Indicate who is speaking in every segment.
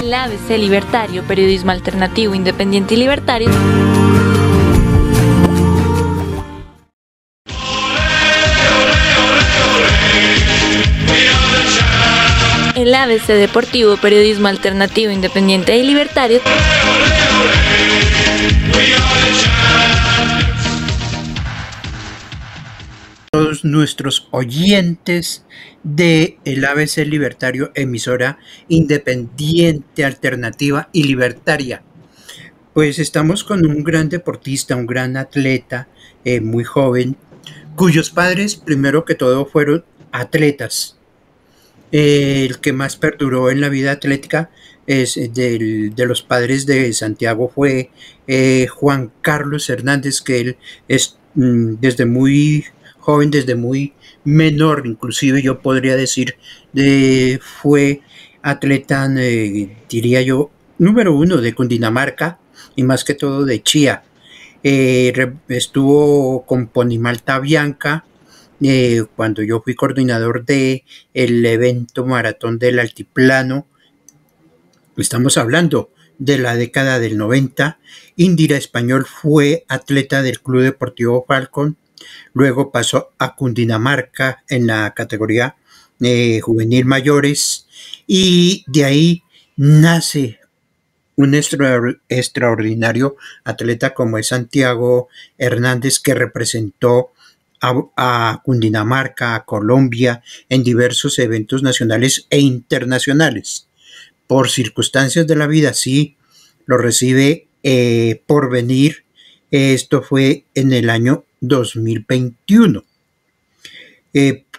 Speaker 1: El ABC Libertario, periodismo alternativo, independiente y libertario. El ABC Deportivo, periodismo alternativo, independiente y libertario.
Speaker 2: Todos nuestros oyentes de el ABC Libertario, emisora independiente, alternativa y libertaria. Pues estamos con un gran deportista, un gran atleta, muy joven, cuyos padres, primero que todo, fueron atletas. El que más perduró en la vida atlética es de los padres de Santiago fue Juan Carlos Hernández, que él es desde muy joven, desde muy menor, inclusive yo podría decir, fue atleta, diría yo, número uno de Cundinamarca y más que todo de Chía. Estuvo con Ponimalta Bianca, cuando yo fui coordinador de el evento Maratón del Altiplano. Estamos hablando de la década del 90. Indira Español fue atleta del Club Deportivo Falcon, luego pasó a Cundinamarca en la categoría juvenil mayores, y de ahí nace un extraordinario atleta como es Santiago Hernández, que representó a Cundinamarca, a Colombia, en diversos eventos nacionales e internacionales. Por circunstancias de la vida, sí, lo recibe Porvenir. Esto fue en el año 2021.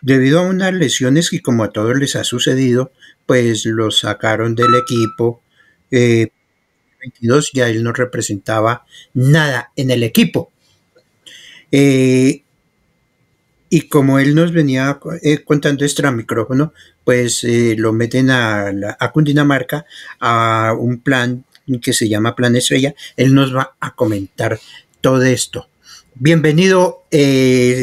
Speaker 2: Debido a unas lesiones que, como a todos les ha sucedido, pues lo sacaron del equipo. 22, ya él no representaba nada en el equipo. Y como él nos venía contando extra micrófono, pues lo meten a Cundinamarca a un plan que se llama Plan Estrella. Él nos va a comentar todo esto. Bienvenido,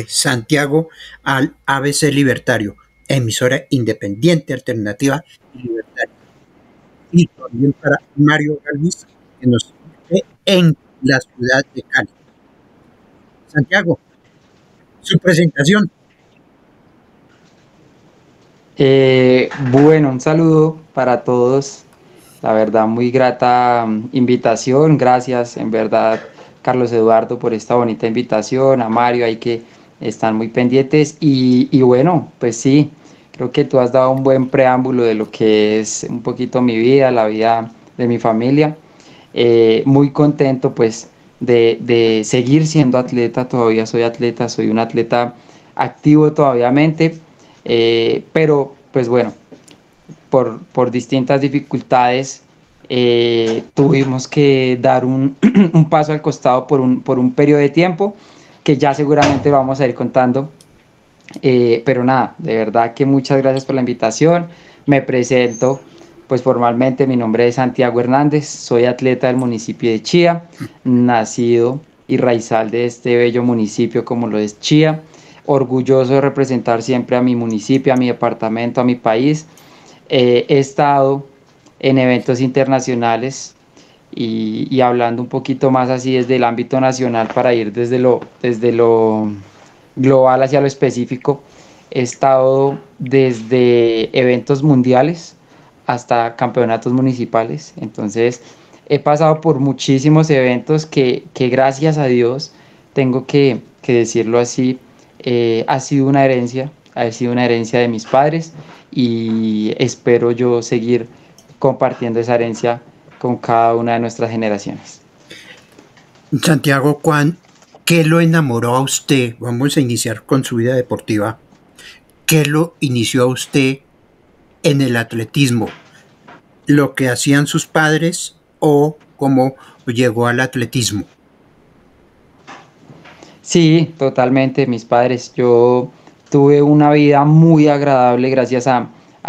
Speaker 2: Santiago, al ABC Libertario, emisora independiente, alternativa y libertaria. Y también para Mario Galvis, que nos ve en la ciudad de Cali. Santiago, su presentación.
Speaker 3: Bueno, un saludo para todos. La verdad, muy grata invitación. Gracias, en verdad, Carlos Eduardo, por esta bonita invitación. A Mario, ahí que están muy pendientes. Y bueno, pues sí, creo que tú has dado un buen preámbulo de lo que es un poquito mi vida, la vida de mi familia. Muy contento, pues, de seguir siendo atleta. Todavía soy atleta, soy un atleta activo todavía, pero pues bueno, por distintas dificultades tuvimos que dar un, un paso al costado por un periodo de tiempo que ya seguramente lo vamos a ir contando. Pero nada, de verdad que muchas gracias por la invitación. Me presento pues formalmente, mi nombre es Santiago Hernández, soy atleta del municipio de Chía, nacido y raizal de este bello municipio como lo es Chía. Orgulloso de representar siempre a mi municipio, a mi departamento, a mi país. He estado en eventos internacionales y hablando un poquito más así desde el ámbito nacional para ir desde lo global hacia lo específico. He estado desde eventos mundiales hasta campeonatos municipales. Entonces he pasado por muchísimos eventos que gracias a Dios, tengo que decirlo así, ha sido una herencia de mis padres, y espero yo seguir compartiendo esa herencia con cada una de nuestras generaciones.
Speaker 2: Santiago, ¿qué lo enamoró a usted? Vamos a iniciar con su vida deportiva. ¿Qué lo inició a usted en el atletismo? ¿Lo que hacían sus padres o cómo llegó al atletismo?
Speaker 3: Sí, totalmente, mis padres. Yo tuve una vida muy agradable gracias a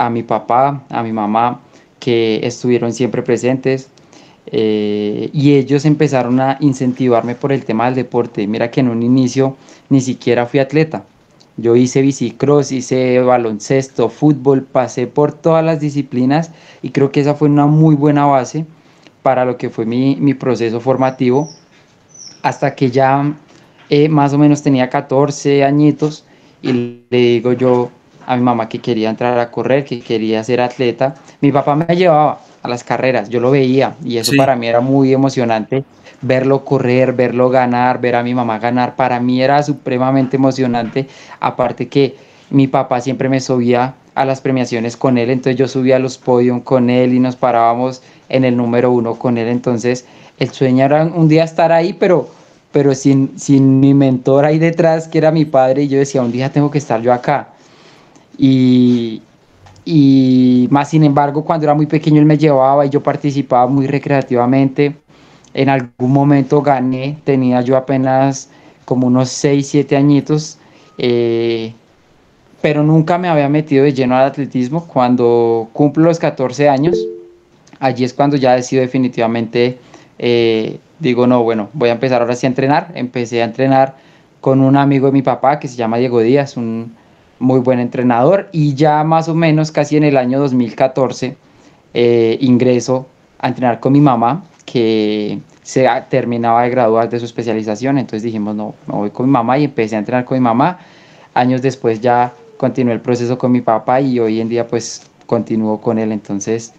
Speaker 3: mi papá, a mi mamá, que estuvieron siempre presentes. Y ellos empezaron a incentivarme por el tema del deporte. Mira que en un inicio ni siquiera fui atleta. Yo hice bicicross, hice baloncesto, fútbol, pasé por todas las disciplinas y creo que esa fue una muy buena base para lo que fue mi proceso formativo, hasta que ya más o menos tenía 14 añitos y le digo yo a mi mamá que quería entrar a correr, que quería ser atleta. Mi papá me llevaba a las carreras, yo lo veía y eso
Speaker 2: Sí.
Speaker 3: para mí era muy emocionante, verlo correr, verlo ganar, ver a mi mamá ganar, para mí era supremamente emocionante, aparte que mi papá siempre me subía a las premiaciones con él, entonces yo subía a los podios con él y nos parábamos en el número uno con él, entonces el sueño era un día estar ahí, pero sin mi mentor ahí detrás, que era mi padre, y yo decía, un día tengo que estar yo acá. Y, y más sin embargo, cuando era muy pequeño, él me llevaba y yo participaba muy recreativamente. En algún momento gané, tenía yo apenas como unos 6 7 añitos, eh, pero nunca me había metido de lleno al atletismo. Cuando cumplo los 14 años, allí es cuando ya decido definitivamente, digo, no, bueno, voy a empezar ahora sí a entrenar. Empecé a entrenar con un amigo de mi papá que se llama Diego Díaz, un muy buen entrenador, y ya más o menos casi en el año 2014 ingreso a entrenar con mi mamá, que terminaba de graduar de su especialización, entonces dijimos, no, me voy con mi mamá y empecé a entrenar con mi mamá. Años después ya continué el proceso con mi papá y hoy en día pues continúo con él, entonces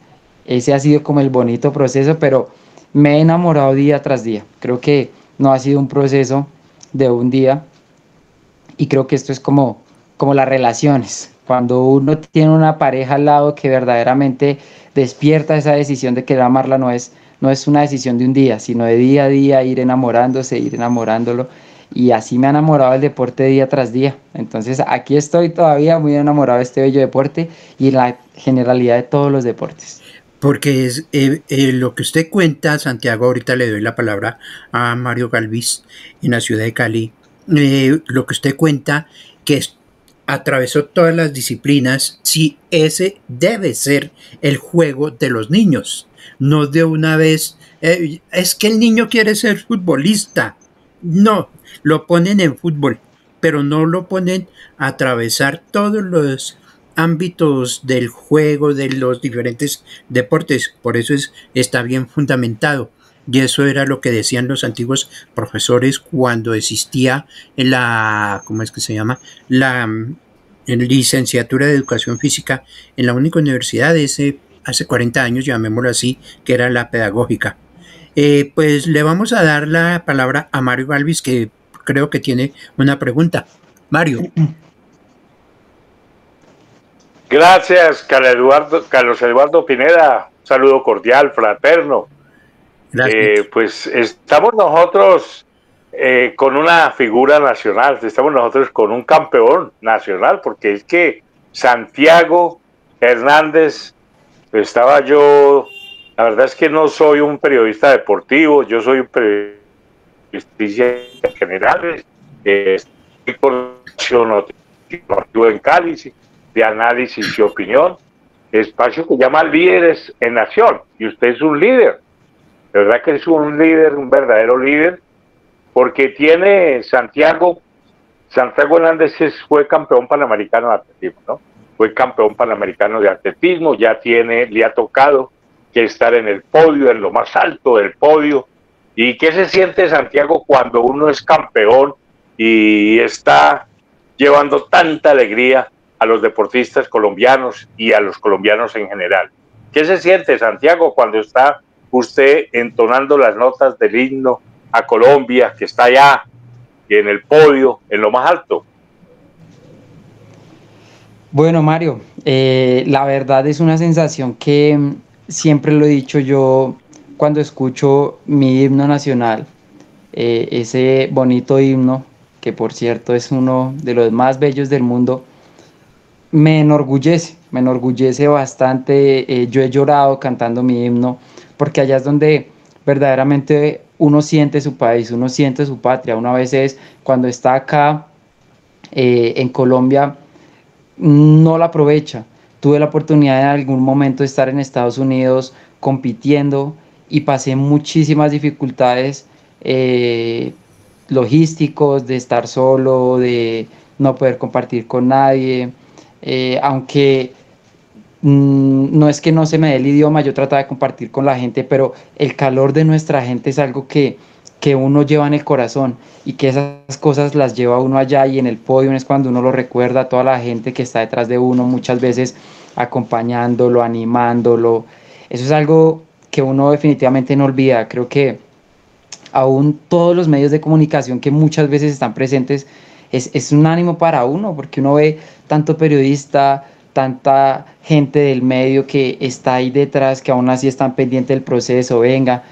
Speaker 3: ese ha sido como el bonito proceso, pero me he enamorado día tras día. Creo que no ha sido un proceso de un día y creo que esto es como las relaciones. Cuando uno tiene una pareja al lado que verdaderamente despierta esa decisión de querer amarla, no es una decisión de un día, sino de día a día ir enamorándose, ir enamorándolo. Y así me ha enamorado del deporte día tras día. Entonces aquí estoy todavía muy enamorado de este bello deporte y la generalidad de todos los deportes.
Speaker 2: Porque es lo que usted cuenta, Santiago, ahorita le doy la palabra a Mario Galvis en la ciudad de Cali. Lo que usted cuenta, que atravesó todas las disciplinas, sí, ese debe ser el juego de los niños. No de una vez, es que el niño quiere ser futbolista. No, lo ponen en fútbol, pero no lo ponen a atravesar todos los ámbitos del juego, de los diferentes deportes. Por eso está bien fundamentado. Y eso era lo que decían los antiguos profesores cuando existía ¿cómo es que se llama? En licenciatura de educación física en la única universidad hace 40 años, llamémoslo así, que era la pedagógica. Pues le vamos a dar la palabra a Mario Galvis, que creo que tiene una pregunta. Mario.
Speaker 4: Gracias, Carlos Eduardo Pineda. Un saludo cordial, fraterno. Pues estamos nosotros con una figura nacional, estamos nosotros con un campeón nacional, porque es que Santiago Hernández, estaba yo, la verdad es que no soy un periodista deportivo, yo soy un periodista en general, estoy por en Cali, de análisis y opinión, espacio que llama Líderes en Acción, y usted es un líder, de verdad que es un líder, un verdadero líder, porque tiene Santiago Hernández fue campeón panamericano de atletismo, ¿no? Fue campeón panamericano de atletismo, le ha tocado que estar en el podio, en lo más alto del podio. ¿Y qué se siente, Santiago, cuando uno es campeón y está llevando tanta alegría a los deportistas colombianos y a los colombianos en general? ¿Qué se siente, Santiago, cuando está usted entonando las notas del himno a Colombia, que está allá en el podio, en lo más alto?
Speaker 3: Bueno, Mario, la verdad es una sensación que siempre lo he dicho yo cuando escucho mi himno nacional, ese bonito himno, que por cierto es uno de los más bellos del mundo, me enorgullece bastante. Yo he llorado cantando mi himno, porque allá es donde verdaderamente uno siente su país, uno siente su patria. Uno a veces cuando está acá en Colombia no la aprovecha. Tuve la oportunidad en algún momento de estar en Estados Unidos compitiendo y pasé muchísimas dificultades logísticos, de estar solo, no poder compartir con nadie, aunque no es que no se me dé el idioma, yo trataba de compartir con la gente, pero el calor de nuestra gente es algo que uno lleva en el corazón y que esas cosas las lleva uno allá, y en el podio es cuando uno lo recuerda a toda la gente que está detrás de uno, muchas veces acompañándolo, animándolo. Eso es algo que uno definitivamente no olvida. Creo que aún todos los medios de comunicación que muchas veces están presentes es un ánimo para uno, porque uno ve tanto periodista, tanta gente del medio que está ahí detrás, que aún así están pendientes del proceso. Venga,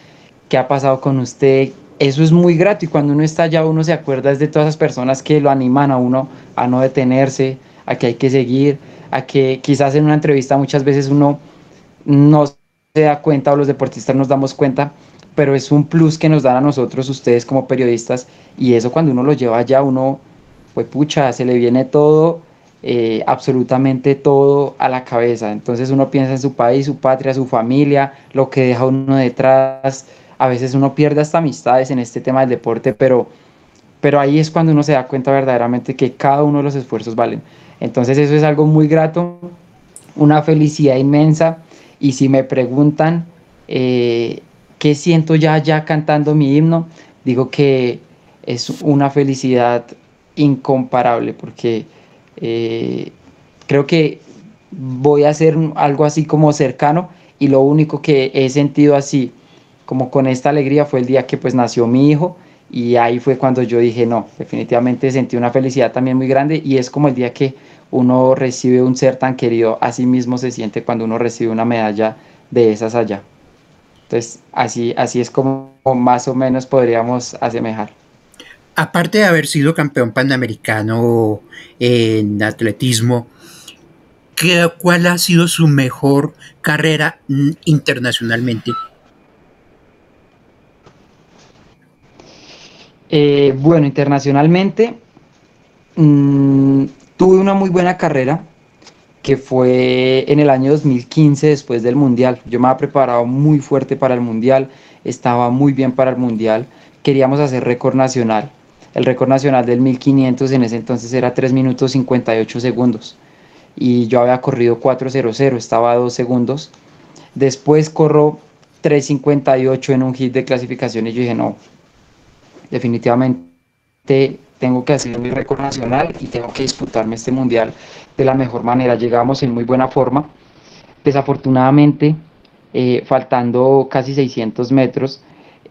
Speaker 3: ¿qué ha pasado con usted? Eso es muy grato, y cuando uno está allá uno se acuerda de todas esas personas que lo animan a uno a no detenerse, a que hay que seguir, a que quizás en una entrevista muchas veces uno no se da cuenta, o los deportistas nos damos cuenta, pero es un plus que nos dan a nosotros, ustedes como periodistas, y eso cuando uno lo lleva allá, uno, pues pucha, se le viene todo, absolutamente todo a la cabeza. Entonces uno piensa en su país, su patria, su familia, lo que deja uno detrás. A veces uno pierde hasta amistades en este tema del deporte, pero ahí es cuando uno se da cuenta verdaderamente que cada uno de los esfuerzos valen. Entonces eso es algo muy grato, una felicidad inmensa. Y si me preguntan qué siento ya cantando mi himno, digo que es una felicidad incomparable, porque creo que voy a hacer algo así como cercano, y lo único que he sentido así como con esta alegría fue el día que pues nació mi hijo, y ahí fue cuando yo dije no, definitivamente sentí una felicidad también muy grande, y es como el día que uno recibe un ser tan querido, así mismo se siente cuando uno recibe una medalla de esas allá. Entonces así es como más o menos podríamos asemejar.
Speaker 2: Aparte de haber sido campeón panamericano en atletismo, ¿cuál ha sido su mejor carrera internacionalmente?
Speaker 3: Bueno, internacionalmente tuve una muy buena carrera, que fue en el año 2015, después del Mundial. Yo me había preparado muy fuerte para el Mundial, estaba muy bien para el Mundial, queríamos hacer récord nacional. El récord nacional del 1500 en ese entonces era 3 minutos 58 segundos, y yo había corrido 4:00, estaba a 2 segundos. Después corro 3:58 en un hit de clasificación, y yo dije no, definitivamente tengo que hacer mi récord nacional y tengo que disputarme este mundial de la mejor manera. Llegamos en muy buena forma. Desafortunadamente, faltando casi 600 metros,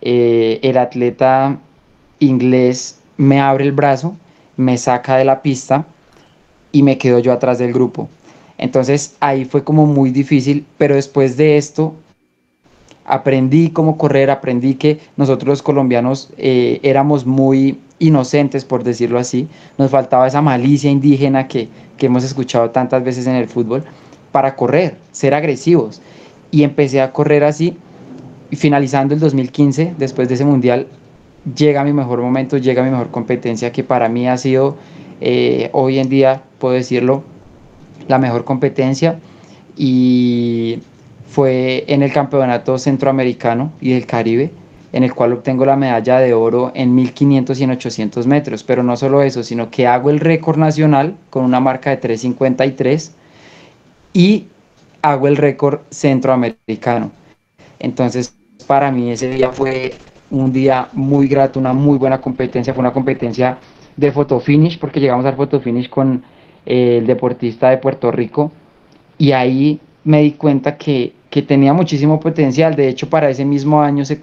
Speaker 3: el atleta inglés me abre el brazo, me saca de la pista y me quedo yo atrás del grupo. Entonces ahí fue como muy difícil, pero después de esto aprendí cómo correr, aprendí que nosotros los colombianos éramos muy inocentes, por decirlo así. Nos faltaba esa malicia indígena que hemos escuchado tantas veces en el fútbol, para correr, ser agresivos. Y empecé a correr así, y finalizando el 2015, después de ese mundial, llega mi mejor momento, llega mi mejor competencia, que para mí ha sido, hoy en día, puedo decirlo, la mejor competencia, y fue en el Campeonato Centroamericano y del Caribe, en el cual obtengo la medalla de oro en 1500 y en 800 metros. Pero no solo eso, sino que hago el récord nacional con una marca de 3:53, y hago el récord centroamericano. Entonces, para mí ese día fue un día muy grato, una muy buena competencia. Fue una competencia de fotofinish, porque llegamos al fotofinish con el deportista de Puerto Rico, y ahí me di cuenta que tenía muchísimo potencial. De hecho, para ese mismo año se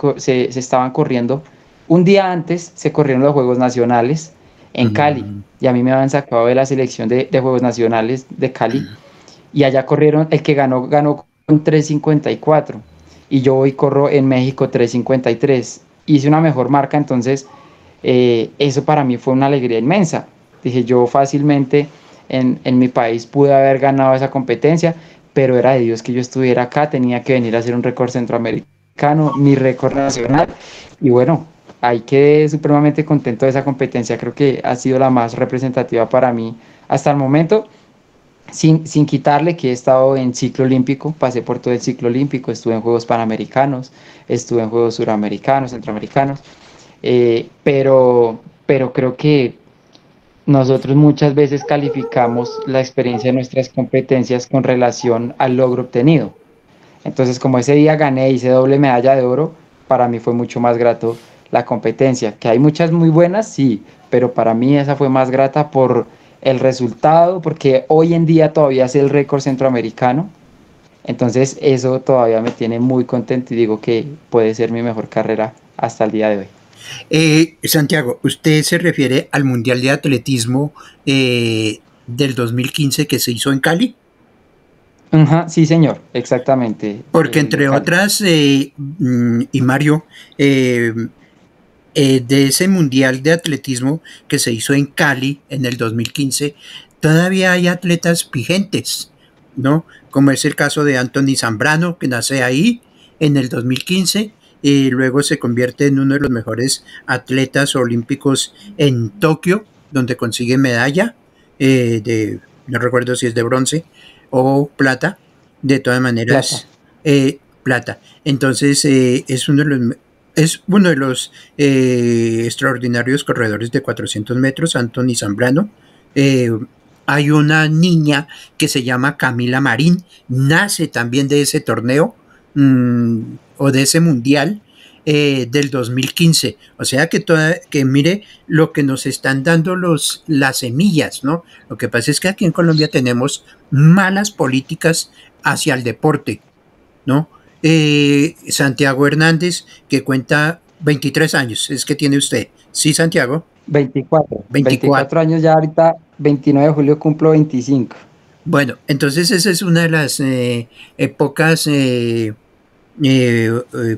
Speaker 3: estaban corriendo, un día antes se corrieron los Juegos Nacionales en Cali, y a mí me habían sacado de la selección de Juegos Nacionales de Cali, y allá corrieron, el que ganó con 3:54, y yo hoy corro en México 3:53, hice una mejor marca. Entonces eso para mí fue una alegría inmensa. Dije yo, fácilmente en mi país pude haber ganado esa competencia, pero era de Dios que yo estuviera acá, tenía que venir a hacer un récord centroamericano, mi récord nacional, y bueno, ahí quedé supremamente contento de esa competencia. Creo que ha sido la más representativa para mí hasta el momento, sin quitarle que he estado en ciclo olímpico, pasé por todo el ciclo olímpico, estuve en Juegos Panamericanos, estuve en Juegos Suramericanos, Centroamericanos, pero creo que nosotros muchas veces calificamos la experiencia de nuestras competencias con relación al logro obtenido. Entonces, como ese día gané, hice doble medalla de oro, para mí fue mucho más grato la competencia. Que hay muchas muy buenas, sí, pero para mí esa fue más grata por el resultado, porque hoy en día todavía es el récord centroamericano. Entonces, eso todavía me tiene muy contento y digo que puede ser mi mejor carrera hasta el día de hoy.
Speaker 2: Santiago, ¿usted se refiere al Mundial de Atletismo del 2015 que se hizo en Cali?
Speaker 3: Sí, señor, exactamente.
Speaker 2: Porque entre otras, y Mario, de ese Mundial de Atletismo que se hizo en Cali en el 2015, todavía hay atletas vigentes, ¿no? Como es el caso de Anthony Zambrano, que nace ahí en el 2015 y luego se convierte en uno de los mejores atletas olímpicos en Tokio, donde consigue medalla no recuerdo si es de bronce o plata, de todas maneras, plata. Entonces es uno de los extraordinarios corredores de 400 metros, Anthony Zambrano. Hay una niña que se llama Camila Marín, nace también de ese torneo o de ese mundial del 2015. O sea que mire lo que nos están dando las semillas, ¿no? Lo que pasa es que aquí en Colombia tenemos malas políticas hacia el deporte, ¿no? Santiago Hernández, que cuenta 23 años, es que tiene usted. ¿Sí, Santiago?
Speaker 3: 24 años ya, ahorita 29 de julio cumplo 25.
Speaker 2: Bueno, entonces esa es una de las pocas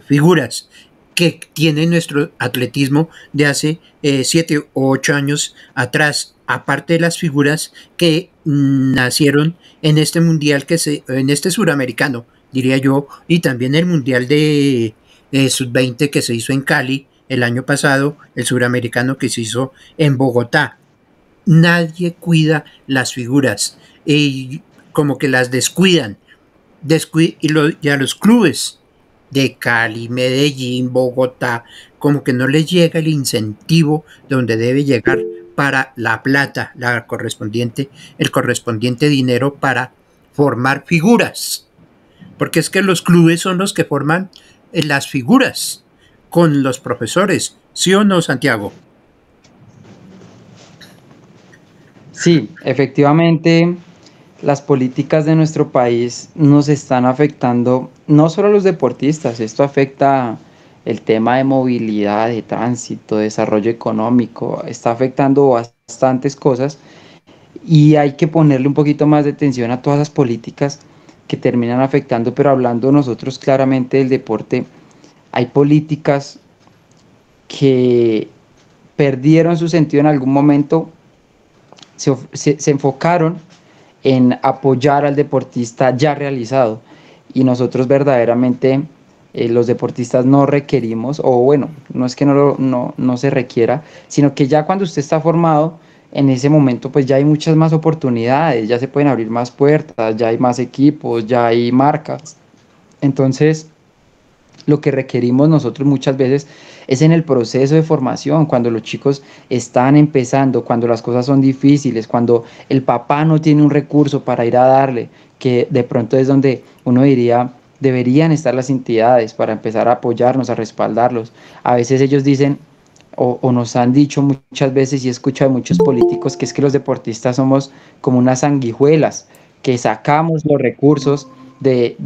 Speaker 2: figuras que tiene nuestro atletismo de hace 7 o 8 años atrás, aparte de las figuras que nacieron en este mundial, en este suramericano, diría yo, y también el mundial de sub-20 que se hizo en Cali el año pasado, el suramericano que se hizo en Bogotá. Nadie cuida las figuras, como que las descuidan, y a los clubes de Cali, Medellín, Bogotá, como que no les llega el incentivo donde debe llegar para la plata, el correspondiente dinero para formar figuras, porque es que los clubes son los que forman las figuras con los profesores, ¿sí o no, Santiago?
Speaker 3: Sí, efectivamente, las políticas de nuestro país nos están afectando, no solo a los deportistas, esto afecta el tema de movilidad, de tránsito, de desarrollo económico, está afectando bastantes cosas y hay que ponerle un poquito más de atención a todas las políticas que terminan afectando, pero hablando nosotros claramente del deporte, hay políticas que perdieron su sentido en algún momento, se enfocaron en apoyar al deportista ya realizado y nosotros verdaderamente los deportistas no requerimos, o bueno, no es que no se requiera, sino que ya cuando usted está formado, en ese momento pues ya hay muchas más oportunidades, ya se pueden abrir más puertas, ya hay más equipos, ya hay marcas. Entonces, lo que requerimos nosotros muchas veces es en el proceso de formación, cuando los chicos están empezando, cuando las cosas son difíciles, cuando el papá no tiene un recurso para ir a darle, que de pronto es donde uno diría, deberían estar las entidades para empezar a apoyarnos, a respaldarlos. A veces ellos dicen, o nos han dicho muchas veces, y he escuchado de muchos políticos, que es que los deportistas somos como unas sanguijuelas, que sacamos los recursos de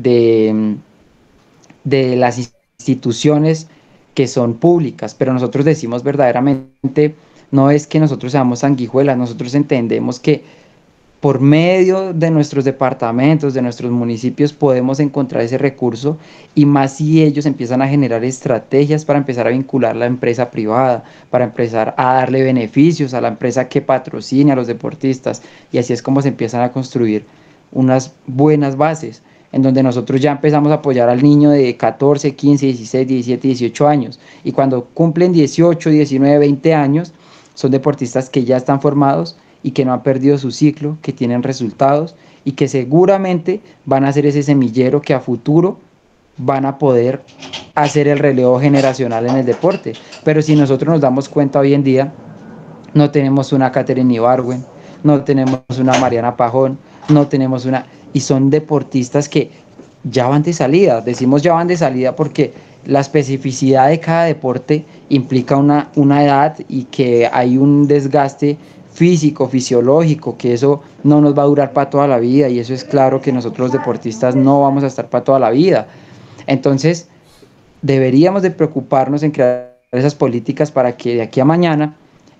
Speaker 3: las instituciones que son públicas, pero nosotros decimos verdaderamente, no es que nosotros seamos sanguijuelas, nosotros entendemos que por medio de nuestros departamentos, de nuestros municipios, podemos encontrar ese recurso, y más si ellos empiezan a generar estrategias para empezar a vincular la empresa privada, para empezar a darle beneficios a la empresa que patrocine a los deportistas, y así es como se empiezan a construir unas buenas bases, en donde nosotros ya empezamos a apoyar al niño de 14, 15, 16, 17, 18 años, y cuando cumplen 18, 19, 20 años, son deportistas que ya están formados y que no han perdido su ciclo, que tienen resultados y que seguramente van a ser ese semillero que a futuro van a poder hacer el relevo generacional en el deporte. Pero si nosotros nos damos cuenta hoy en día, no tenemos una Katherine Ibargüen, no tenemos una Mariana Pajón, no tenemos una... Y son deportistas que ya van de salida, decimos ya van de salida porque la especificidad de cada deporte implica una edad y que hay un desgaste físico, fisiológico, que eso no nos va a durar para toda la vida y eso es claro que nosotros los deportistas no vamos a estar para toda la vida. Entonces, deberíamos de preocuparnos en crear esas políticas para que de aquí a mañana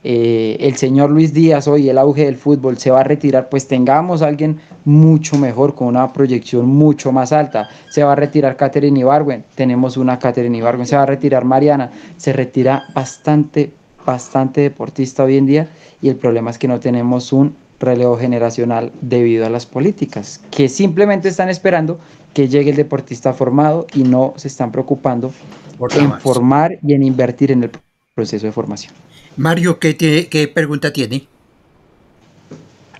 Speaker 3: el señor Luis Díaz, hoy el auge del fútbol, se va a retirar, pues tengamos a alguien mucho mejor, con una proyección mucho más alta. Se va a retirar Katherine Ibargüen, tenemos una Katherine Ibargüen, se va a retirar Mariana, se retira bastante deportista hoy en día y el problema es que no tenemos un relevo generacional debido a las políticas, que simplemente están esperando que llegue el deportista formado y no se están preocupando en formar y en invertir en el proceso de formación.
Speaker 2: Mario, ¿qué pregunta tiene?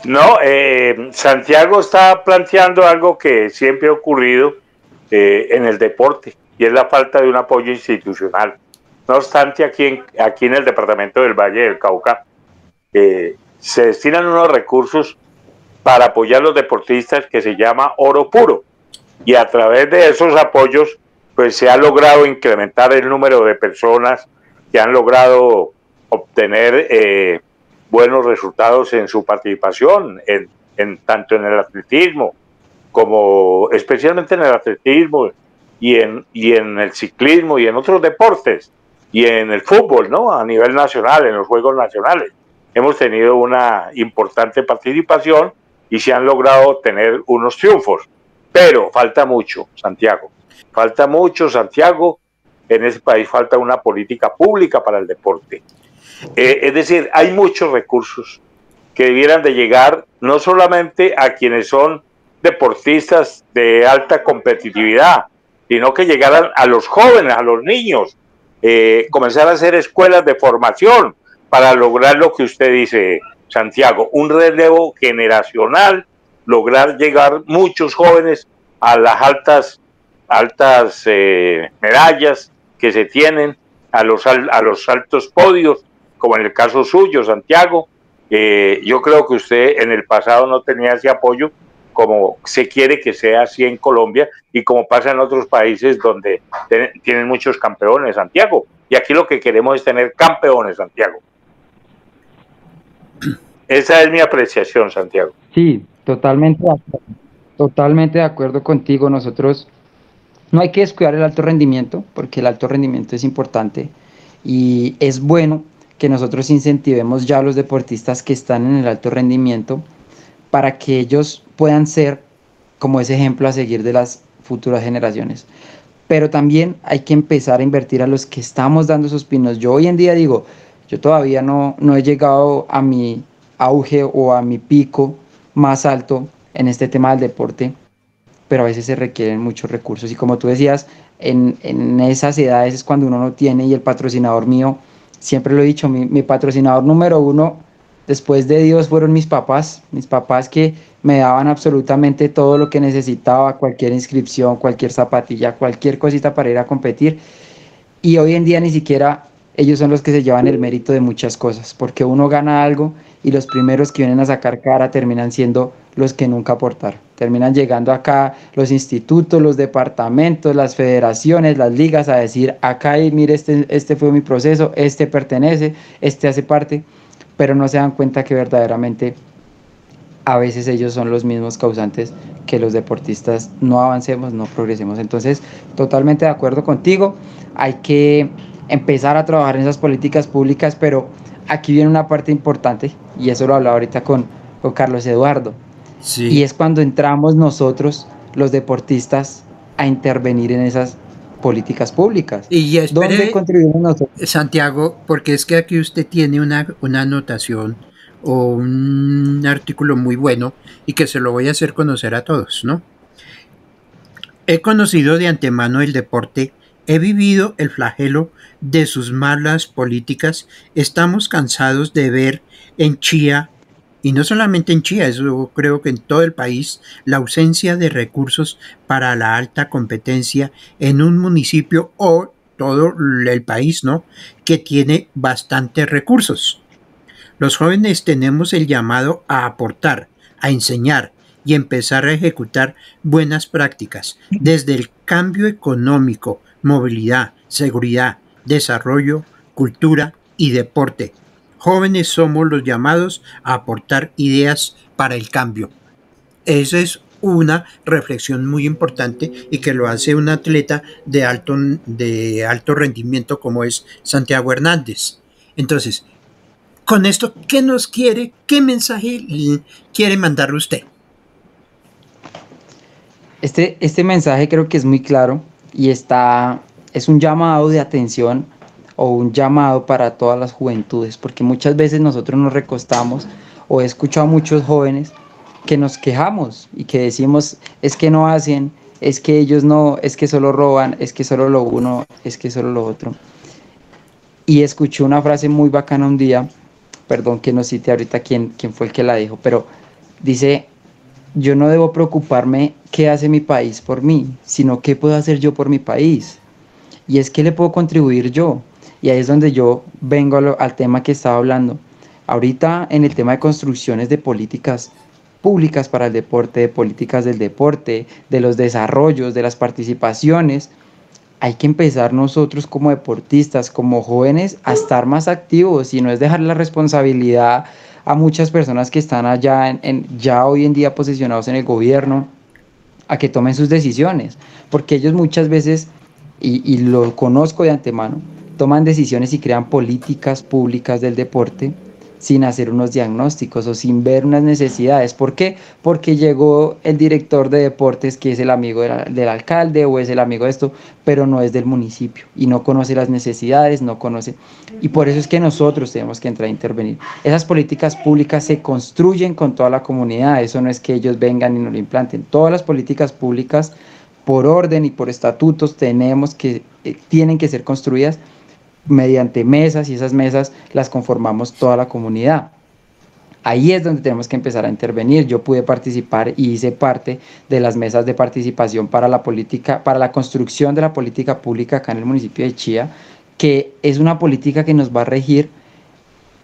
Speaker 4: No, Santiago está planteando algo que siempre ha ocurrido en el deporte y es la falta de un apoyo institucional. No obstante, aquí en el departamento del Valle del Cauca se destinan unos recursos para apoyar a los deportistas que se llama Oro Puro y a través de esos apoyos pues se ha logrado incrementar el número de personas que han logrado obtener buenos resultados en su participación, tanto en el atletismo como especialmente en el atletismo y en el ciclismo y en otros deportes y en el fútbol, ¿no? A nivel nacional, en los Juegos Nacionales. Hemos tenido una importante participación y se han logrado tener unos triunfos, pero falta mucho, Santiago. Falta mucho, Santiago. En ese país falta una política pública para el deporte. Es decir, hay muchos recursos que debieran de llegar no solamente a quienes son deportistas de alta competitividad, sino que llegaran a los jóvenes, a los niños, comenzar a hacer escuelas de formación para lograr lo que usted dice, Santiago, un relevo generacional, lograr llegar muchos jóvenes a las altas medallas que se tienen, a los altos podios, como en el caso suyo, Santiago. Yo creo que usted en el pasado no tenía ese apoyo como se quiere que sea así en Colombia y como pasa en otros países donde tienen muchos campeones, Santiago. Y aquí lo que queremos es tener campeones, Santiago. Esa es mi apreciación, Santiago.
Speaker 3: Sí, totalmente de acuerdo contigo. Nosotros no hay que descuidar el alto rendimiento, porque el alto rendimiento es importante y es bueno que nosotros incentivemos ya a los deportistas que están en el alto rendimiento para que ellos puedan ser como ese ejemplo a seguir de las futuras generaciones. Pero también hay que empezar a invertir a los que estamos dando esos pinos. Yo hoy en día digo, yo todavía no he llegado a mi auge o a mi pico más alto en este tema del deporte, pero a veces se requieren muchos recursos y como tú decías, en esas edades es cuando uno no tiene y el patrocinador mío, siempre lo he dicho, mi patrocinador número uno después de Dios fueron mis papás que me daban absolutamente todo lo que necesitaba, cualquier inscripción, cualquier zapatilla, cualquier cosita para ir a competir y hoy en día ni siquiera ellos son los que se llevan el mérito de muchas cosas, porque uno gana algo y los primeros que vienen a sacar cara terminan siendo los que nunca aportaron. Terminan llegando acá los institutos, los departamentos, las federaciones, las ligas a decir, acá y mire, este fue mi proceso, este pertenece, este hace parte, pero no se dan cuenta que verdaderamente a veces ellos son los mismos causantes que los deportistas no avancemos, no progresemos. Entonces, totalmente de acuerdo contigo, hay que empezar a trabajar en esas políticas públicas, pero aquí viene una parte importante, y eso lo hablaba ahorita con Carlos Eduardo, sí. Y es cuando entramos nosotros, los deportistas, a intervenir en esas políticas públicas.
Speaker 2: Y espere,
Speaker 3: ¿dónde contribuimos nosotros?
Speaker 2: Santiago, porque es que aquí usted tiene una anotación o un artículo muy bueno y que se lo voy a hacer conocer a todos, ¿no? He conocido de antemano el deporte. He vivido el flagelo de sus malas políticas. Estamos cansados de ver en Chía, y no solamente en Chía, eso creo que en todo el país, la ausencia de recursos para la alta competencia en un municipio o todo el país, ¿no?, que tiene bastantes recursos. Los jóvenes tenemos el llamado a aportar, a enseñar y empezar a ejecutar buenas prácticas, desde el cambio económico, movilidad, seguridad, desarrollo, cultura y deporte. Jóvenes somos los llamados a aportar ideas para el cambio. Esa es una reflexión muy importante y que lo hace un atleta de alto rendimiento como es Santiago Hernández. Entonces, con esto, qué mensaje quiere mandarle usted?
Speaker 3: Este mensaje creo que es muy claro y es un llamado de atención o un llamado para todas las juventudes, porque muchas veces nosotros nos recostamos o he escuchado a muchos jóvenes que nos quejamos y que decimos, es que no hacen, es que ellos no, es que solo roban, es que solo lo uno, es que solo lo otro. Y escuché una frase muy bacana un día, perdón que no cite ahorita quién fue el que la dijo, pero dice, yo no debo preocuparme qué hace mi país por mí, sino qué puedo hacer yo por mi país. Y es que le puedo contribuir yo. Y ahí es donde yo vengo al tema que estaba hablando. Ahorita en el tema de construcciones de políticas públicas para el deporte, de políticas del deporte, de los desarrollos, de las participaciones, hay que empezar nosotros como deportistas, como jóvenes, a estar más activos y no es dejar la responsabilidad a muchas personas que están allá ya hoy en día posicionados en el gobierno a que tomen sus decisiones, porque ellos muchas veces, y lo conozco de antemano, toman decisiones y crean políticas públicas del deporte sin hacer unos diagnósticos o sin ver unas necesidades. ¿Por qué? Porque llegó el director de deportes que es el amigo del alcalde o es el amigo de esto, pero no es del municipio y no conoce las necesidades, no conoce. Y por eso es que nosotros tenemos que entrar a intervenir. Esas políticas públicas se construyen con toda la comunidad, eso no es que ellos vengan y nos lo implanten. Todas las políticas públicas por orden y por estatutos tienen que ser construidas mediante mesas y esas mesas las conformamos toda la comunidad. Ahí es donde tenemos que empezar a intervenir. Yo pude participar y hice parte de las mesas de participación para la construcción de la política pública acá en el municipio de Chía, que es una política que nos va a regir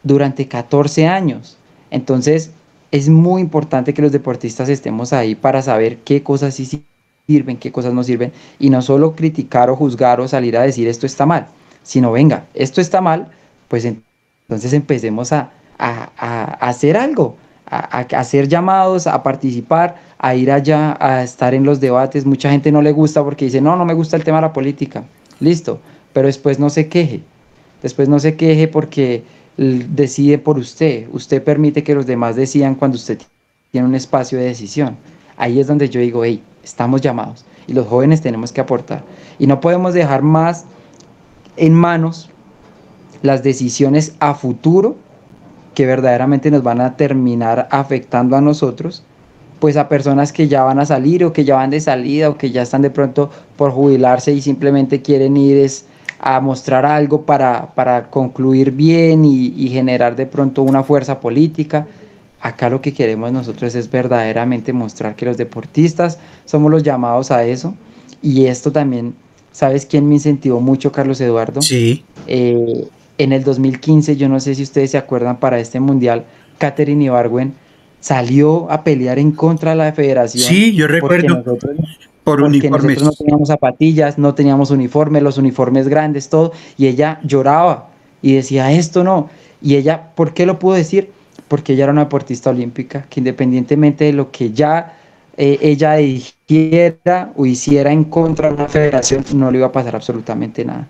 Speaker 3: durante 14 años. Entonces, es muy importante que los deportistas estemos ahí para saber qué cosas sí sirven, qué cosas no sirven, y no solo criticar o juzgar o salir a decir esto está mal, sino venga, esto está mal, pues entonces empecemos a hacer algo, a hacer llamados, a participar, a ir allá, a estar en los debates. Mucha gente no le gusta porque dice, no me gusta el tema de la política, listo, pero después no se queje porque decide por usted permite que los demás decidan cuando usted tiene un espacio de decisión. Ahí es donde yo digo, hey, estamos llamados y los jóvenes tenemos que aportar y no podemos dejar más en manos las decisiones a futuro que verdaderamente nos van a terminar afectando a nosotros, pues a personas que ya van a salir o que ya van de salida o que ya están de pronto por jubilarse y simplemente quieren ir a mostrar algo para concluir bien y generar de pronto una fuerza política. Acá lo que queremos nosotros es verdaderamente mostrar que los deportistas somos los llamados a eso. Y esto también, ¿sabes quién me incentivó mucho, Carlos Eduardo?
Speaker 2: Sí.
Speaker 3: En el 2015, yo no sé si ustedes se acuerdan, para este mundial, Katherine Ibargüen salió a pelear en contra de la federación.
Speaker 2: Sí, yo recuerdo.
Speaker 3: Porque nosotros no teníamos zapatillas, no teníamos uniformes, los uniformes grandes, todo, y ella lloraba y decía, esto no. Y ella, ¿por qué lo pudo decir? Porque ella era una deportista olímpica, que independientemente de lo que ya ella dijera o hiciera en contra de la federación, no le iba a pasar absolutamente nada.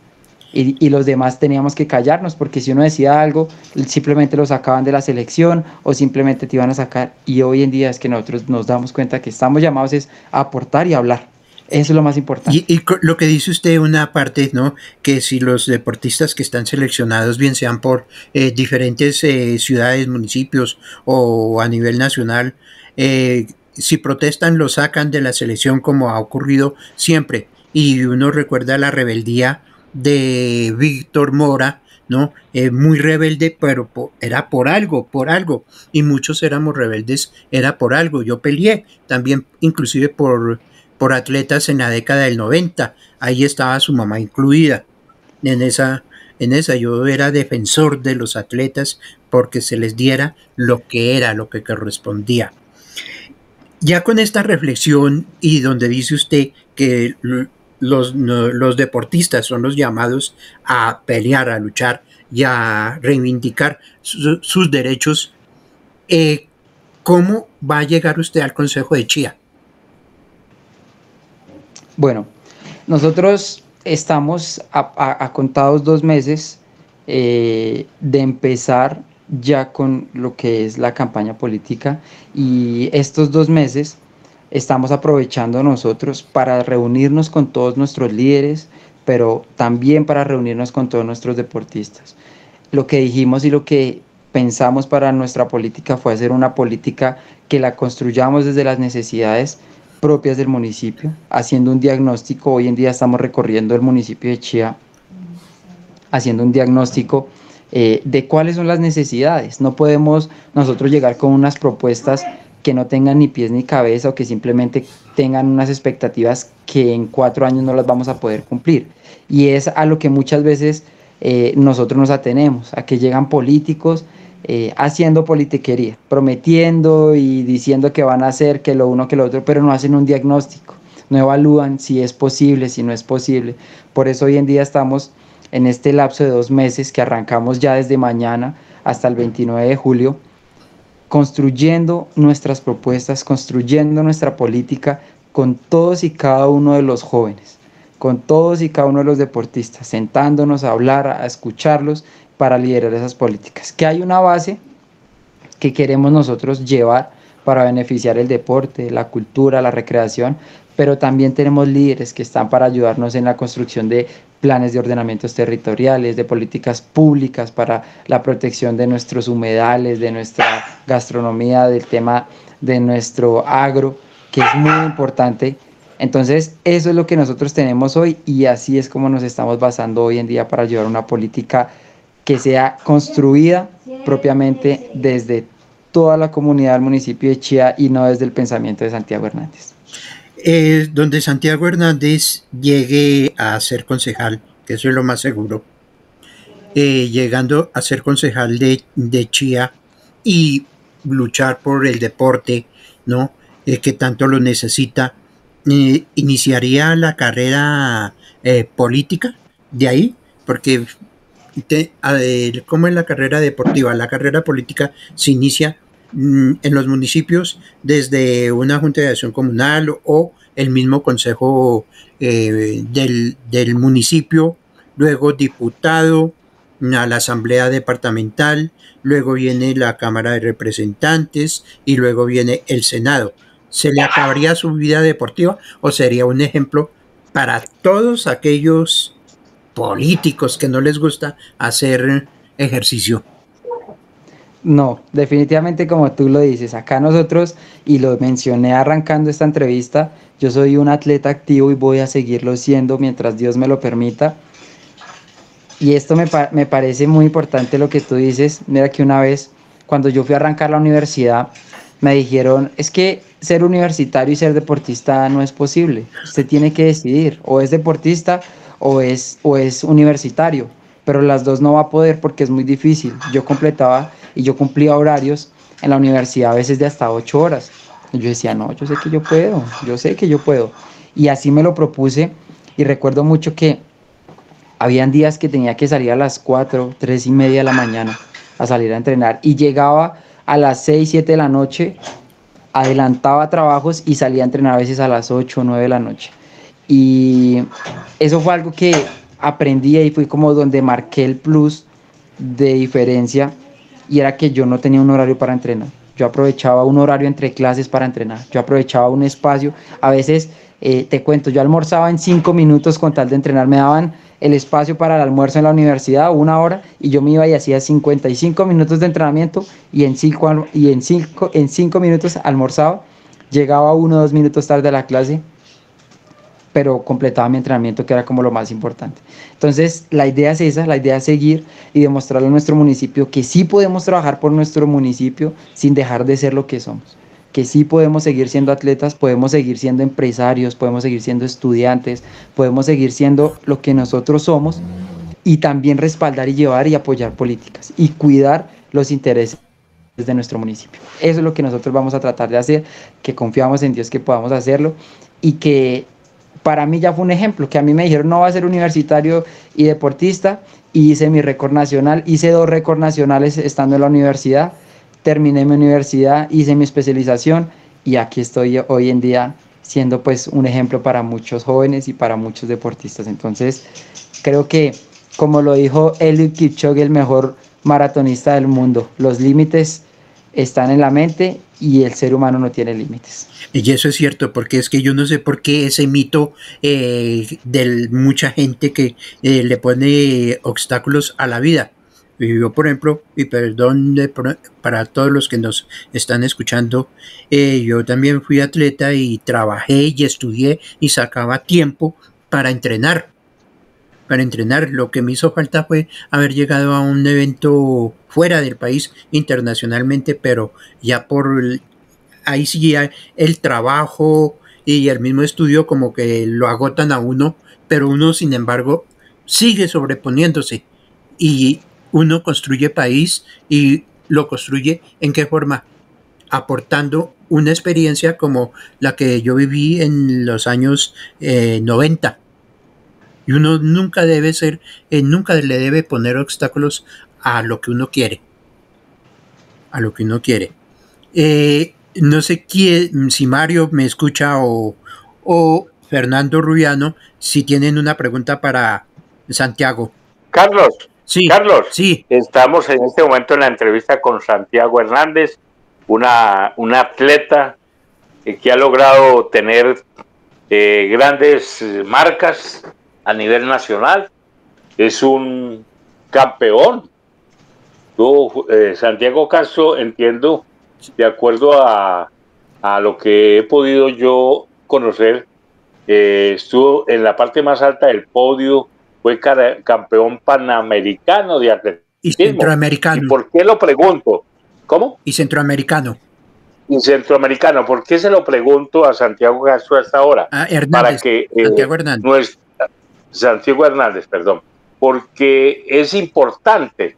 Speaker 3: Y los demás teníamos que callarnos, porque si uno decía algo, simplemente lo sacaban de la selección o simplemente te iban a sacar. Y hoy en día es que nosotros nos damos cuenta que estamos llamados es a aportar y a hablar. Eso es lo más importante.
Speaker 2: Y lo que dice usted, una parte, ¿no? Que si los deportistas que están seleccionados, bien sean por diferentes ciudades, municipios o a nivel nacional, si protestan, lo sacan de la selección, como ha ocurrido siempre. Y uno recuerda la rebeldía de Víctor Mora, ¿no? Muy rebelde, pero era por algo, y muchos éramos rebeldes, era por algo. Yo peleé también, inclusive por atletas en la década del 90, ahí estaba su mamá incluida en esa en esa, yo era defensor de los atletas porque se les diera lo que era, lo que correspondía. Ya con esta reflexión y donde dice usted que los deportistas son los llamados a pelear, a luchar y a reivindicar sus derechos, ¿cómo va a llegar usted al Consejo de Chía?
Speaker 3: Bueno, nosotros estamos a contados 2 meses de empezar ya con lo que es la campaña política, y estos 2 meses estamos aprovechando nosotros para reunirnos con todos nuestros líderes, pero también para reunirnos con todos nuestros deportistas. Lo que dijimos y lo que pensamos para nuestra política fue hacer una política que la construyamos desde las necesidades propias del municipio, haciendo un diagnóstico. Hoy en día estamos recorriendo el municipio de Chía, haciendo un diagnóstico de cuáles son las necesidades. No podemos nosotros llegar con unas propuestas que no tengan ni pies ni cabeza, o que simplemente tengan unas expectativas que en 4 años no las vamos a poder cumplir. Y es a lo que muchas veces nosotros nos atenemos, a que llegan políticos haciendo politiquería, prometiendo y diciendo que van a hacer que lo uno que lo otro, pero no hacen un diagnóstico, no evalúan si es posible, si no es posible. Por eso hoy en día estamos en este lapso de 2 meses que arrancamos ya desde mañana hasta el 29 de julio, construyendo nuestras propuestas, construyendo nuestra política con todos y cada uno de los jóvenes, con todos y cada uno de los deportistas, sentándonos a hablar, a escucharlos para liderar esas políticas. Que hay una base que queremos nosotros llevar para beneficiar el deporte, la cultura, la recreación, pero también tenemos líderes que están para ayudarnos en la construcción de planes de ordenamientos territoriales, de políticas públicas para la protección de nuestros humedales, de nuestra gastronomía, del tema de nuestro agro, que es muy importante. Entonces, eso es lo que nosotros tenemos hoy, y así es como nos estamos basando hoy en día para llevar una política que sea construida propiamente desde toda la comunidad del municipio de Chía y no desde el pensamiento de Santiago Hernández.
Speaker 2: Donde Santiago Hernández llegue a ser concejal, que eso es lo más seguro, llegando a ser concejal de Chía y luchar por el deporte, ¿no? Que tanto lo necesita, iniciaría la carrera política de ahí, porque ¿cómo es la carrera deportiva? La carrera política se inicia en los municipios desde una junta de acción comunal o el mismo consejo del municipio, luego diputado a la asamblea departamental, luego viene la Cámara de Representantes y luego viene el Senado. ¿Se le acabaría su vida deportiva o sería un ejemplo para todos aquellos políticos que no les gusta hacer ejercicio?
Speaker 3: No, definitivamente, como tú lo dices, acá nosotros, y lo mencioné arrancando esta entrevista, yo soy un atleta activo y voy a seguirlo siendo mientras Dios me lo permita. Y esto me parece muy importante lo que tú dices. Mira que una vez, cuando yo fui a arrancar la universidad, me dijeron, es que ser universitario y ser deportista no es posible. Usted tiene que decidir, o es deportista o es universitario, pero las dos no va a poder porque es muy difícil. Yo completaba y yo cumplía horarios en la universidad a veces de hasta 8 horas. Y yo decía, no, yo sé que yo puedo. Y así me lo propuse, y recuerdo mucho que habían días que tenía que salir a las 4, 3:30 de la mañana a salir a entrenar, y llegaba a las 6, 7 de la noche, adelantaba trabajos y salía a entrenar a veces a las 8 o 9 de la noche. Y eso fue algo que aprendí, y fui como donde marqué el plus de diferencia, y era que yo no tenía un horario para entrenar. Yo aprovechaba un horario entre clases para entrenar, yo aprovechaba un espacio. A veces, te cuento, yo almorzaba en 5 minutos con tal de entrenar. Me daban el espacio para el almuerzo en la universidad, 1 hora, y yo me iba y hacía 55 minutos de entrenamiento, y en 5 minutos almorzaba, llegaba 1 o 2 minutos tarde a la clase, pero completaba mi entrenamiento, que era como lo más importante. Entonces, la idea es esa, la idea es seguir y demostrarle a nuestro municipio que sí podemos trabajar por nuestro municipio sin dejar de ser lo que somos, que sí podemos seguir siendo atletas, podemos seguir siendo empresarios, podemos seguir siendo estudiantes, podemos seguir siendo lo que nosotros somos, y también respaldar y llevar y apoyar políticas y cuidar los intereses de nuestro municipio. Eso es lo que nosotros vamos a tratar de hacer, que confiamos en Dios que podamos hacerlo y que para mí ya fue un ejemplo, que a mí me dijeron no va a ser universitario y deportista y hice mi récord nacional, hice 2 récords nacionales estando en la universidad, terminé mi universidad, hice mi especialización y aquí estoy hoy en día siendo pues un ejemplo para muchos jóvenes y para muchos deportistas. Entonces creo que como lo dijo Eliud Kipchoge, el mejor maratonista del mundo, los límites están en la mente y el ser humano no tiene límites.
Speaker 2: Y eso es cierto, porque es que yo no sé por qué ese mito de mucha gente que le pone obstáculos a la vida. Y yo, por ejemplo, y perdón para todos los que nos están escuchando, yo también fui atleta y trabajé y estudié y sacaba tiempo para entrenar. Lo que me hizo falta fue haber llegado a un evento fuera del país internacionalmente, pero ya ahí sí el trabajo y el mismo estudio como que lo agotan a uno, pero uno sin embargo sigue sobreponiéndose y uno construye país y lo construye ¿en qué forma? Aportando una experiencia como la que yo viví en los años 90. Y uno nunca nunca le debe poner obstáculos a lo que uno quiere. No sé si Mario me escucha o Fernando Rubiano, si tienen una pregunta para Santiago.
Speaker 4: Carlos,
Speaker 2: Sí,
Speaker 4: Carlos,
Speaker 2: sí.
Speaker 4: Estamos en este momento en la entrevista con Santiago Hernández, una atleta que ha logrado tener grandes marcas a nivel nacional. Es un campeón. Santiago Castro, entiendo, de acuerdo a lo que he podido yo conocer, estuvo en la parte más alta del podio, fue campeón panamericano de atletismo.
Speaker 2: Y centroamericano.
Speaker 4: ¿Y por qué lo pregunto? ¿Cómo?
Speaker 2: Y centroamericano.
Speaker 4: Y centroamericano. ¿Por qué se lo pregunto a Santiago Castro hasta ahora?
Speaker 2: Hernández,
Speaker 4: para que
Speaker 2: Santiago Hernández.
Speaker 4: Santiago Hernández, perdón. Porque es importante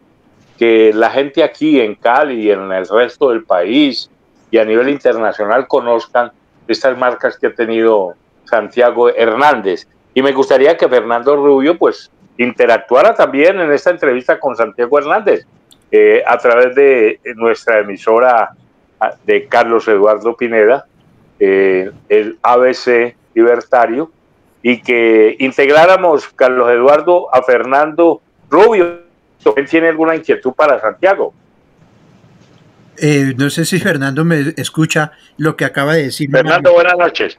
Speaker 4: que la gente aquí en Cali y en el resto del país y a nivel internacional conozcan estas marcas que ha tenido Santiago Hernández. Y me gustaría que Fernando Rubio pues interactuara también en esta entrevista con Santiago Hernández a través de nuestra emisora de Carlos Eduardo Pineda, el ABC Libertario, y que integráramos, Carlos Eduardo, a Fernando Rubio. ¿Quién tiene alguna inquietud para Santiago?
Speaker 2: No sé si Fernando me escucha lo que acaba de decir.
Speaker 4: Fernando, buenas noches.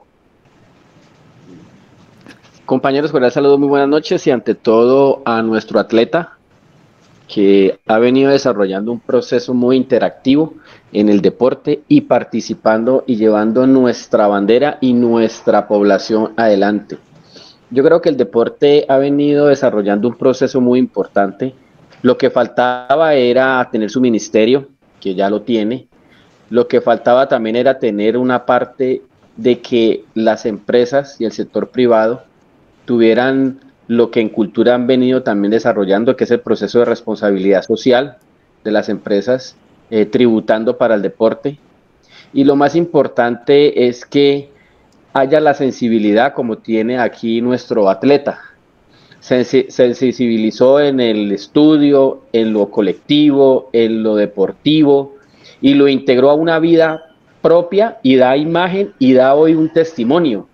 Speaker 5: Compañeros, cordial saludo, muy buenas noches y ante todo a nuestro atleta que ha venido desarrollando un proceso muy interactivo en el deporte y participando y llevando nuestra bandera y nuestra población adelante. Yo creo que el deporte ha venido desarrollando un proceso muy importante. Lo que faltaba era tener su ministerio, que ya lo tiene. Lo que faltaba también era tener una parte de que las empresas y el sector privado tuvieran lo que en cultura han venido también desarrollando, que es el proceso de responsabilidad social de las empresas, tributando para el deporte. Y lo más importante es que haya la sensibilidad como tiene aquí nuestro atleta. Se sensibilizó en el estudio, en lo colectivo, en lo deportivo, y lo integró a una vida propia y da imagen y da hoy un testimonio,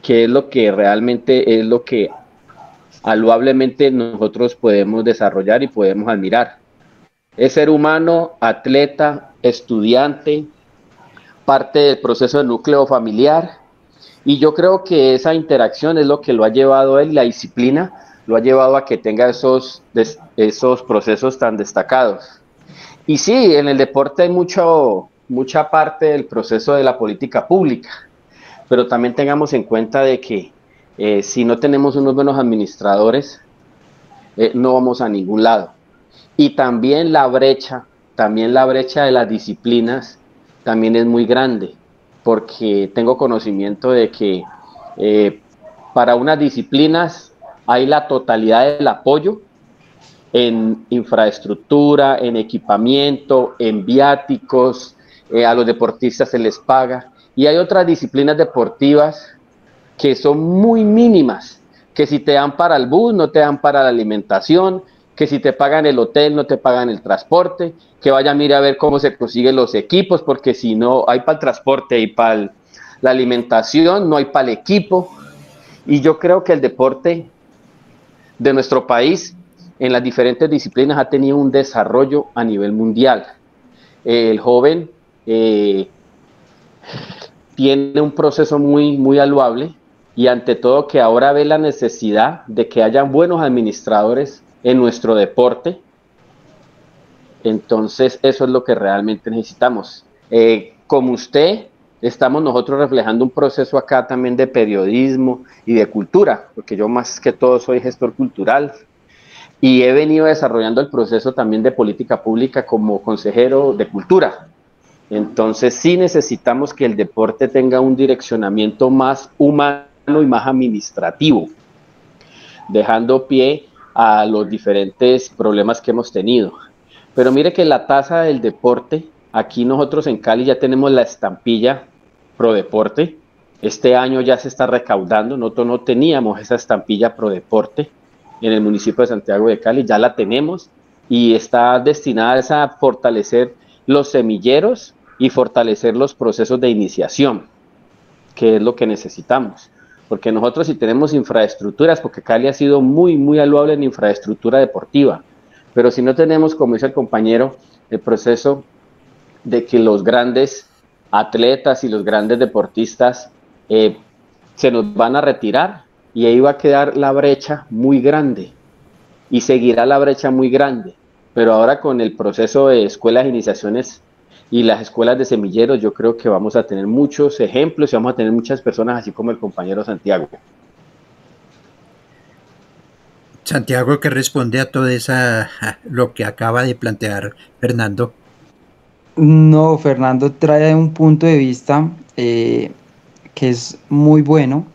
Speaker 5: que es lo que realmente es lo que loablemente nosotros podemos desarrollar y podemos admirar. Es ser humano, atleta, estudiante, parte del proceso del núcleo familiar, y yo creo que esa interacción es lo que lo ha llevado a él, la disciplina, lo ha llevado a que tenga esos procesos tan destacados. Y sí, en el deporte hay mucha parte del proceso de la política pública, pero también tengamos en cuenta de que si no tenemos unos buenos administradores, no vamos a ningún lado. Y también la brecha de las disciplinas también es muy grande, porque tengo conocimiento de que para unas disciplinas hay la totalidad del apoyo en infraestructura, en equipamiento, en viáticos, a los deportistas se les paga, y hay otras disciplinas deportivas que son muy mínimas, que si te dan para el bus, no te dan para la alimentación, que si te pagan el hotel, no te pagan el transporte, que vaya a mirar a ver cómo se consiguen los equipos, porque si no hay para el transporte y para la alimentación, no hay para el equipo. Y yo creo que el deporte de nuestro país en las diferentes disciplinas ha tenido un desarrollo a nivel mundial. El joven tiene un proceso muy, muy loable, y ante todo que ahora ve la necesidad de que haya buenos administradores en nuestro deporte. Entonces eso es lo que realmente necesitamos. Como usted, estamos nosotros reflejando un proceso acá también de periodismo y de cultura, porque yo más que todo soy gestor cultural, y he venido desarrollando el proceso también de política pública como consejero de cultura. Entonces sí necesitamos que el deporte tenga un direccionamiento más humano y más administrativo, dejando pie a los diferentes problemas que hemos tenido. Pero mire que la tasa del deporte, aquí nosotros en Cali ya tenemos la estampilla Prodeporte. Este año ya se está recaudando, nosotros no teníamos esa estampilla Prodeporte en el municipio de Santiago de Cali, ya la tenemos, y está destinada a fortalecer los semilleros y fortalecer los procesos de iniciación, que es lo que necesitamos. Porque nosotros sí tenemos infraestructuras, porque Cali ha sido muy, muy loable en infraestructura deportiva, pero si no tenemos, como dice el compañero, el proceso de que los grandes atletas y los grandes deportistas se nos van a retirar, y ahí va a quedar la brecha muy grande, y seguirá la brecha muy grande. Pero ahora con el proceso de escuelas de iniciaciones y las escuelas de semilleros, yo creo que vamos a tener muchos ejemplos y vamos a tener muchas personas así como el compañero Santiago.
Speaker 2: Santiago, ¿qué responde a todo lo que acaba de plantear Fernando?
Speaker 3: No, Fernando trae un punto de vista que es muy bueno.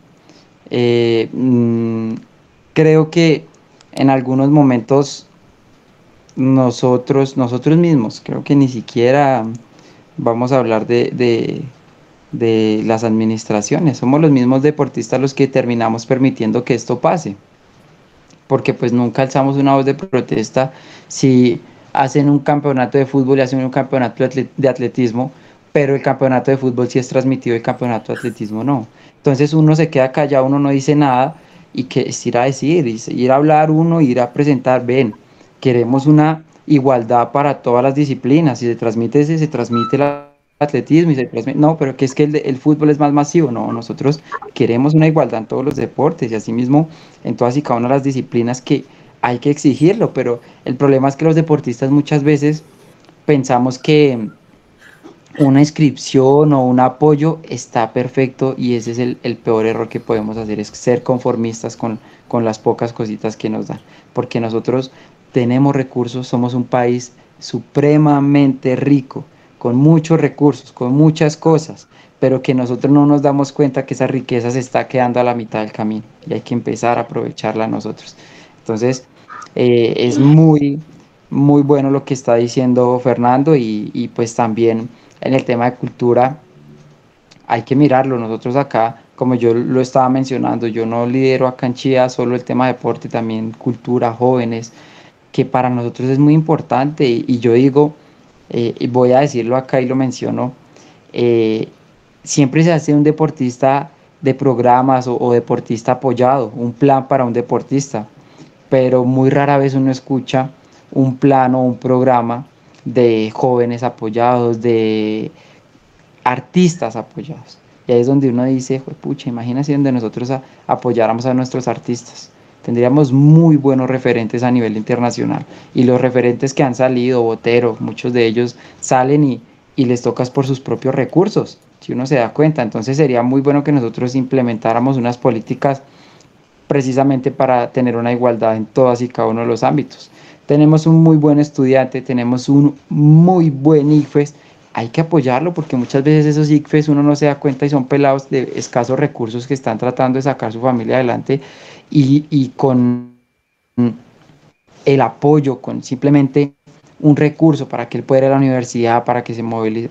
Speaker 3: Creo que en algunos momentos nosotros mismos, creo que ni siquiera vamos a hablar de las administraciones, somos los mismos deportistas los que terminamos permitiendo que esto pase, porque pues nunca alzamos una voz de protesta si hacen un campeonato de fútbol y hacen un campeonato de atletismo, pero el campeonato de fútbol sí es transmitido, el campeonato de atletismo no. Entonces uno se queda callado, uno no dice nada, y que es ir a decir, ir a hablar uno, ir a presentar, ven, queremos una igualdad para todas las disciplinas, si se transmite ese, se transmite el atletismo, y se transmite, no, pero que es que el fútbol es más masivo, no, nosotros queremos una igualdad en todos los deportes, y asimismo en todas y cada una de las disciplinas que hay que exigirlo, pero el problema es que los deportistas muchas veces pensamos que una inscripción o un apoyo está perfecto, y ese es el peor error que podemos hacer, es ser conformistas con las pocas cositas que nos dan, porque nosotros tenemos recursos, somos un país supremamente rico, con muchos recursos, con muchas cosas, pero que nosotros no nos damos cuenta que esa riqueza se está quedando a la mitad del camino, y hay que empezar a aprovecharla nosotros. Entonces es muy, muy bueno lo que está diciendo Fernando, y pues también en el tema de cultura hay que mirarlo. Nosotros acá, como yo lo estaba mencionando, yo no lidero acá en Chía solo el tema de deporte, también cultura, jóvenes, que para nosotros es muy importante, y yo digo, y voy a decirlo acá y lo menciono, siempre se hace un deportista de programas o deportista apoyado, un plan para un deportista, pero muy rara vez uno escucha un plan o un programa de jóvenes apoyados, de artistas apoyados. Y ahí es donde uno dice, pucha, imagínate donde nosotros apoyáramos a nuestros artistas. Tendríamos muy buenos referentes a nivel internacional. Y los referentes que han salido, Botero, muchos de ellos salen y les tocas por sus propios recursos, si uno se da cuenta. Entonces sería muy bueno que nosotros implementáramos unas políticas precisamente para tener una igualdad en todas y cada uno de los ámbitos. Tenemos un muy buen estudiante, tenemos un muy buen ICFES, hay que apoyarlo, porque muchas veces esos ICFES uno no se da cuenta y son pelados de escasos recursos que están tratando de sacar su familia adelante, y con el apoyo, con simplemente un recurso para que él pueda ir a la universidad, para que se movilice,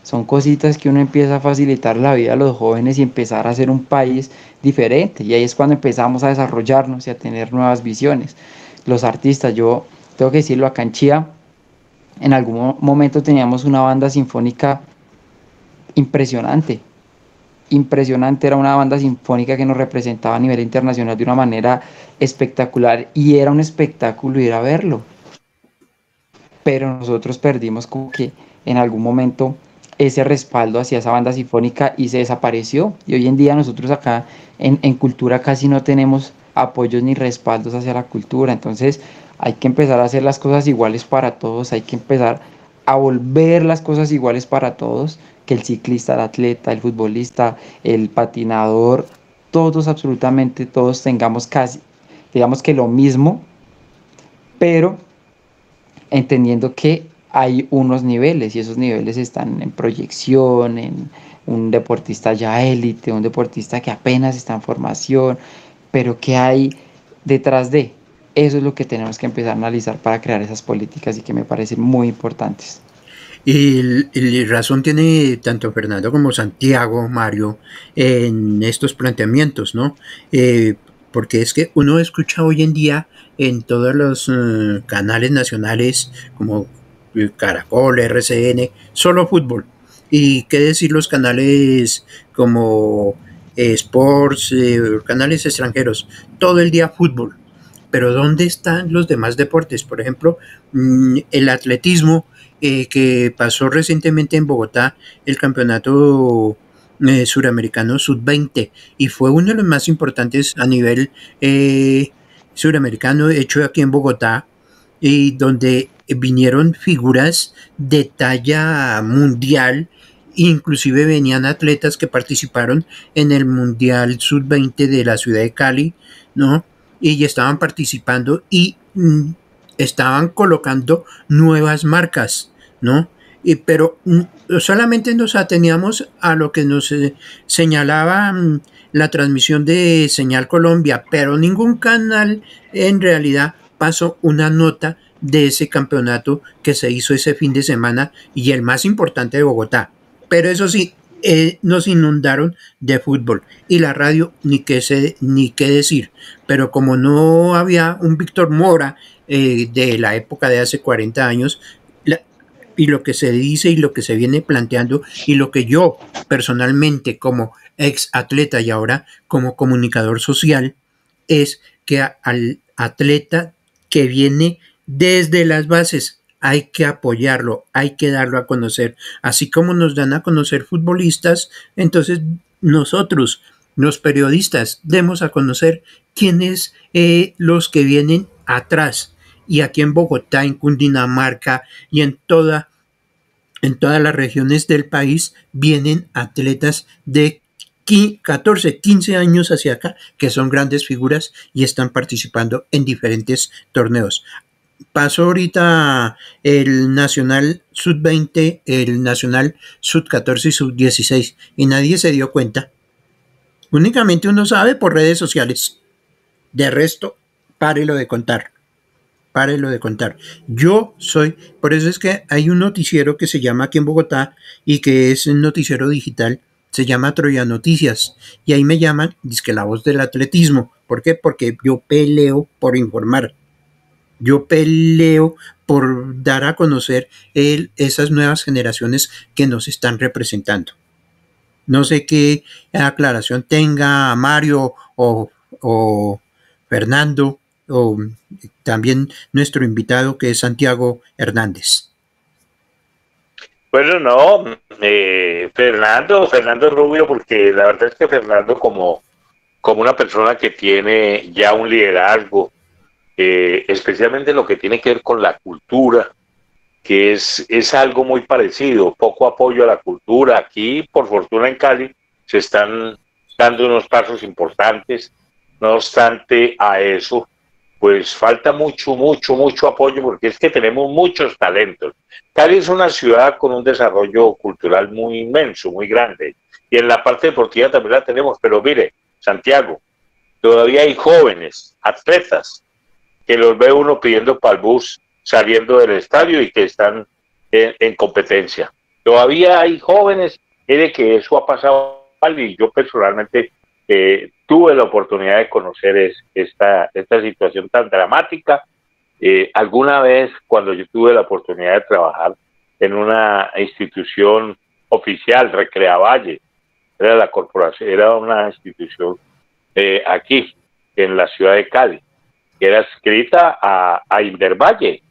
Speaker 3: son cositas que uno empieza a facilitar la vida a los jóvenes y empezar a hacer un país diferente. Y ahí es cuando empezamos a desarrollarnos y a tener nuevas visiones. Los artistas, yo tengo que decirlo, acá en Chía, en algún momento teníamos una banda sinfónica impresionante. Impresionante, era una banda sinfónica que nos representaba a nivel internacional de una manera espectacular y era un espectáculo ir a verlo. Pero nosotros perdimos como que en algún momento ese respaldo hacia esa banda sinfónica y se desapareció. Y hoy en día nosotros acá en cultura casi no tenemos apoyos ni respaldos hacia la cultura. Entonces hay que empezar a hacer las cosas iguales para todos, hay que empezar a volver las cosas iguales para todos, que el ciclista, el atleta, el futbolista, el patinador, todos, absolutamente todos tengamos casi, digamos que lo mismo, pero entendiendo que hay unos niveles y esos niveles están en proyección, en un deportista ya élite, un deportista que apenas está en formación, pero que hay detrás de. Eso es lo que tenemos que empezar a analizar para crear esas políticas y que me parecen muy importantes.
Speaker 2: Y razón tiene tanto Fernando como Santiago, Mario, en estos planteamientos, ¿no? Porque es que uno escucha hoy en día en todos los canales nacionales como Caracol, RCN, solo fútbol. Y qué decir los canales como Sports, canales extranjeros, todo el día fútbol. Pero ¿dónde están los demás deportes? Por ejemplo, el atletismo, que pasó recientemente en Bogotá el campeonato suramericano sub-20 y fue uno de los más importantes a nivel suramericano, hecho aquí en Bogotá, y donde vinieron figuras de talla mundial, inclusive venían atletas que participaron en el Mundial Sub-20 de la ciudad de Cali, ¿no? Y estaban participando y estaban colocando nuevas marcas, ¿no? Pero solamente nos ateníamos a lo que nos señalaba la transmisión de Señal Colombia, pero ningún canal en realidad pasó una nota de ese campeonato que se hizo ese fin de semana y el más importante de Bogotá. Pero eso sí, nos inundaron de fútbol y la radio ni qué decir, pero como no había un Víctor Mora de la época de hace 40 años, y lo que se dice y lo que se viene planteando y lo que yo personalmente como ex atleta y ahora como comunicador social es que al atleta que viene desde las bases hay que apoyarlo, hay que darlo a conocer, así como nos dan a conocer futbolistas. Entonces nosotros, los periodistas, demos a conocer quiénes los que vienen atrás. Y aquí en Bogotá, en Cundinamarca y en todas las regiones del país vienen atletas de 14, 15 años hacia acá, que son grandes figuras y están participando en diferentes torneos. Pasó ahorita el Nacional Sub-20, el Nacional Sub-14 y Sub-16 y nadie se dio cuenta. Únicamente uno sabe por redes sociales. De resto, párelo de contar. Yo soy, por eso es que hay un noticiero que se llama aquí en Bogotá y que es un noticiero digital, se llama Troya Noticias, y ahí me llaman, dizque la voz del atletismo. ¿Por qué? Porque yo peleo por informar. Yo peleo por dar a conocer esas nuevas generaciones que nos están representando. No sé qué aclaración tenga Mario o Fernando, o también nuestro invitado que es Santiago Hernández.
Speaker 4: Bueno, no, Fernando Rubio, porque la verdad es que Fernando como una persona que tiene ya un liderazgo, especialmente lo que tiene que ver con la cultura, que es algo muy parecido, poco apoyo a la cultura. Aquí, por fortuna en Cali, se están dando unos pasos importantes. No obstante a eso, pues falta mucho apoyo, porque es que tenemos muchos talentos. Cali es una ciudad con un desarrollo cultural muy inmenso, muy grande, y en la parte deportiva también la tenemos. Pero mire, Santiago, todavía hay jóvenes, atletas, que los ve uno pidiendo para el bus saliendo del estadio y que están en competencia. Todavía hay jóvenes, de que eso ha pasado y yo personalmente tuve la oportunidad de conocer esta situación tan dramática. Alguna vez cuando yo tuve la oportunidad de trabajar en una institución oficial, Recreavalle, era la corporación, era una institución aquí en la ciudad de Cali, que era adscrita a Invervalle,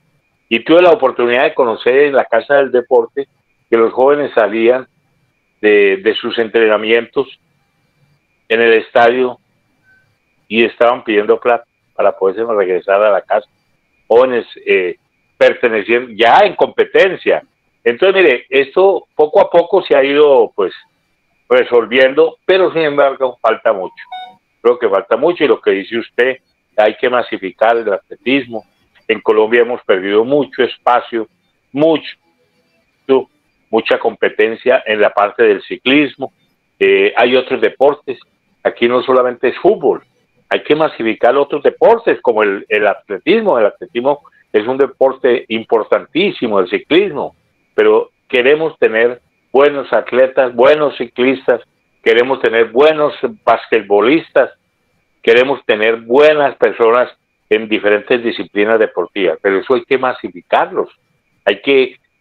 Speaker 4: y tuve la oportunidad de conocer en la Casa del Deporte que los jóvenes salían de sus entrenamientos en el estadio y estaban pidiendo plata para poderse regresar a la casa. Jóvenes perteneciendo ya en competencia. Entonces, mire, esto poco a poco se ha ido pues resolviendo, pero sin embargo falta mucho. Creo que falta mucho, y lo que dice usted, hay que masificar el atletismo. En Colombia hemos perdido mucho espacio, mucha competencia en la parte del ciclismo. Hay otros deportes. Aquí no solamente es fútbol, hay que masificar otros deportes como el atletismo. El atletismo es un deporte importantísimo, el ciclismo, pero queremos tener buenos atletas, buenos ciclistas, queremos tener buenos basquetbolistas, queremos tener buenas personas en diferentes disciplinas deportivas, pero eso hay que masificarlos.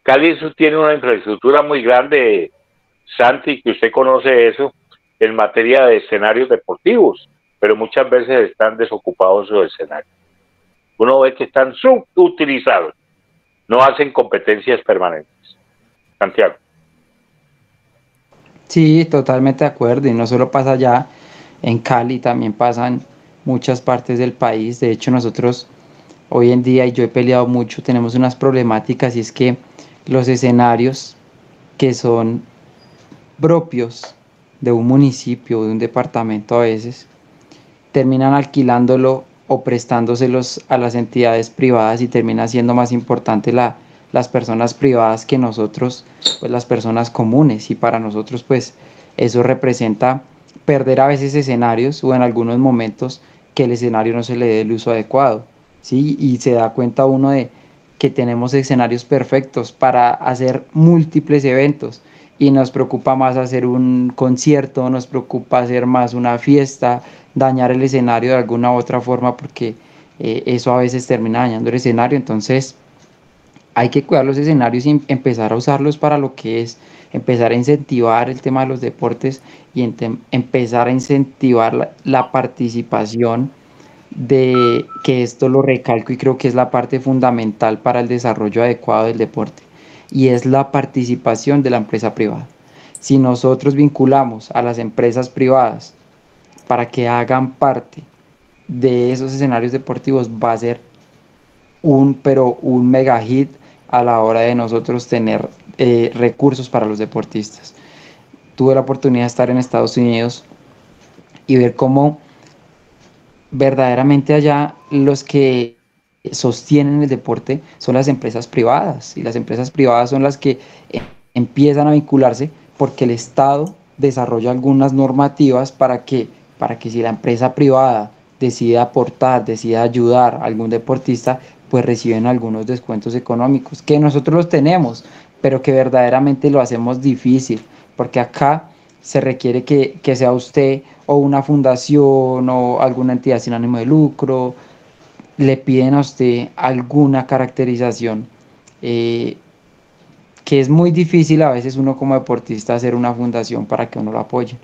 Speaker 4: Cali tiene una infraestructura muy grande, Santi, que usted conoce eso, en materia de escenarios deportivos, pero muchas veces están desocupados esos escenarios. Uno ve que están subutilizados, no hacen competencias permanentes. Santiago.
Speaker 3: Sí, totalmente de acuerdo, y no solo pasa allá en Cali, también pasa en muchas partes del país. De hecho, nosotros hoy en día, y yo he peleado mucho, tenemos unas problemáticas, y es que los escenarios que son propios de un municipio, de un departamento, a veces terminan alquilándolo o prestándoselos a las entidades privadas, y termina siendo más importante las personas privadas que nosotros, pues las personas comunes, y para nosotros pues eso representa perder a veces escenarios, o en algunos momentos que el escenario no se le dé el uso adecuado, ¿sí? Y se da cuenta uno de que tenemos escenarios perfectos para hacer múltiples eventos, y nos preocupa más hacer un concierto, nos preocupa hacer más una fiesta, dañar el escenario de alguna u otra forma, porque eso a veces termina dañando el escenario. Entonces hay que cuidar los escenarios y empezar a usarlos para lo que es, empezar a incentivar el tema de los deportes, y empezar a incentivar la participación, de que esto lo recalco y creo que es la parte fundamental para el desarrollo adecuado del deporte, y es la participación de la empresa privada. Si nosotros vinculamos a las empresas privadas para que hagan parte de esos escenarios deportivos, va a ser un mega hit a la hora de nosotros tener recursos para los deportistas. Tuve la oportunidad de estar en Estados Unidos y ver cómo verdaderamente allá los que sostienen el deporte son las empresas privadas, y las empresas privadas son las que empiezan a vincularse, porque el Estado desarrolla algunas normativas para que si la empresa privada decide aportar, decide ayudar a algún deportista, pues reciben algunos descuentos económicos, que nosotros los tenemos, pero que verdaderamente lo hacemos difícil, porque acá se requiere que sea usted o una fundación o alguna entidad sin ánimo de lucro, le piden a usted alguna caracterización, que es muy difícil a veces uno como deportista hacer una fundación para que uno lo apoye.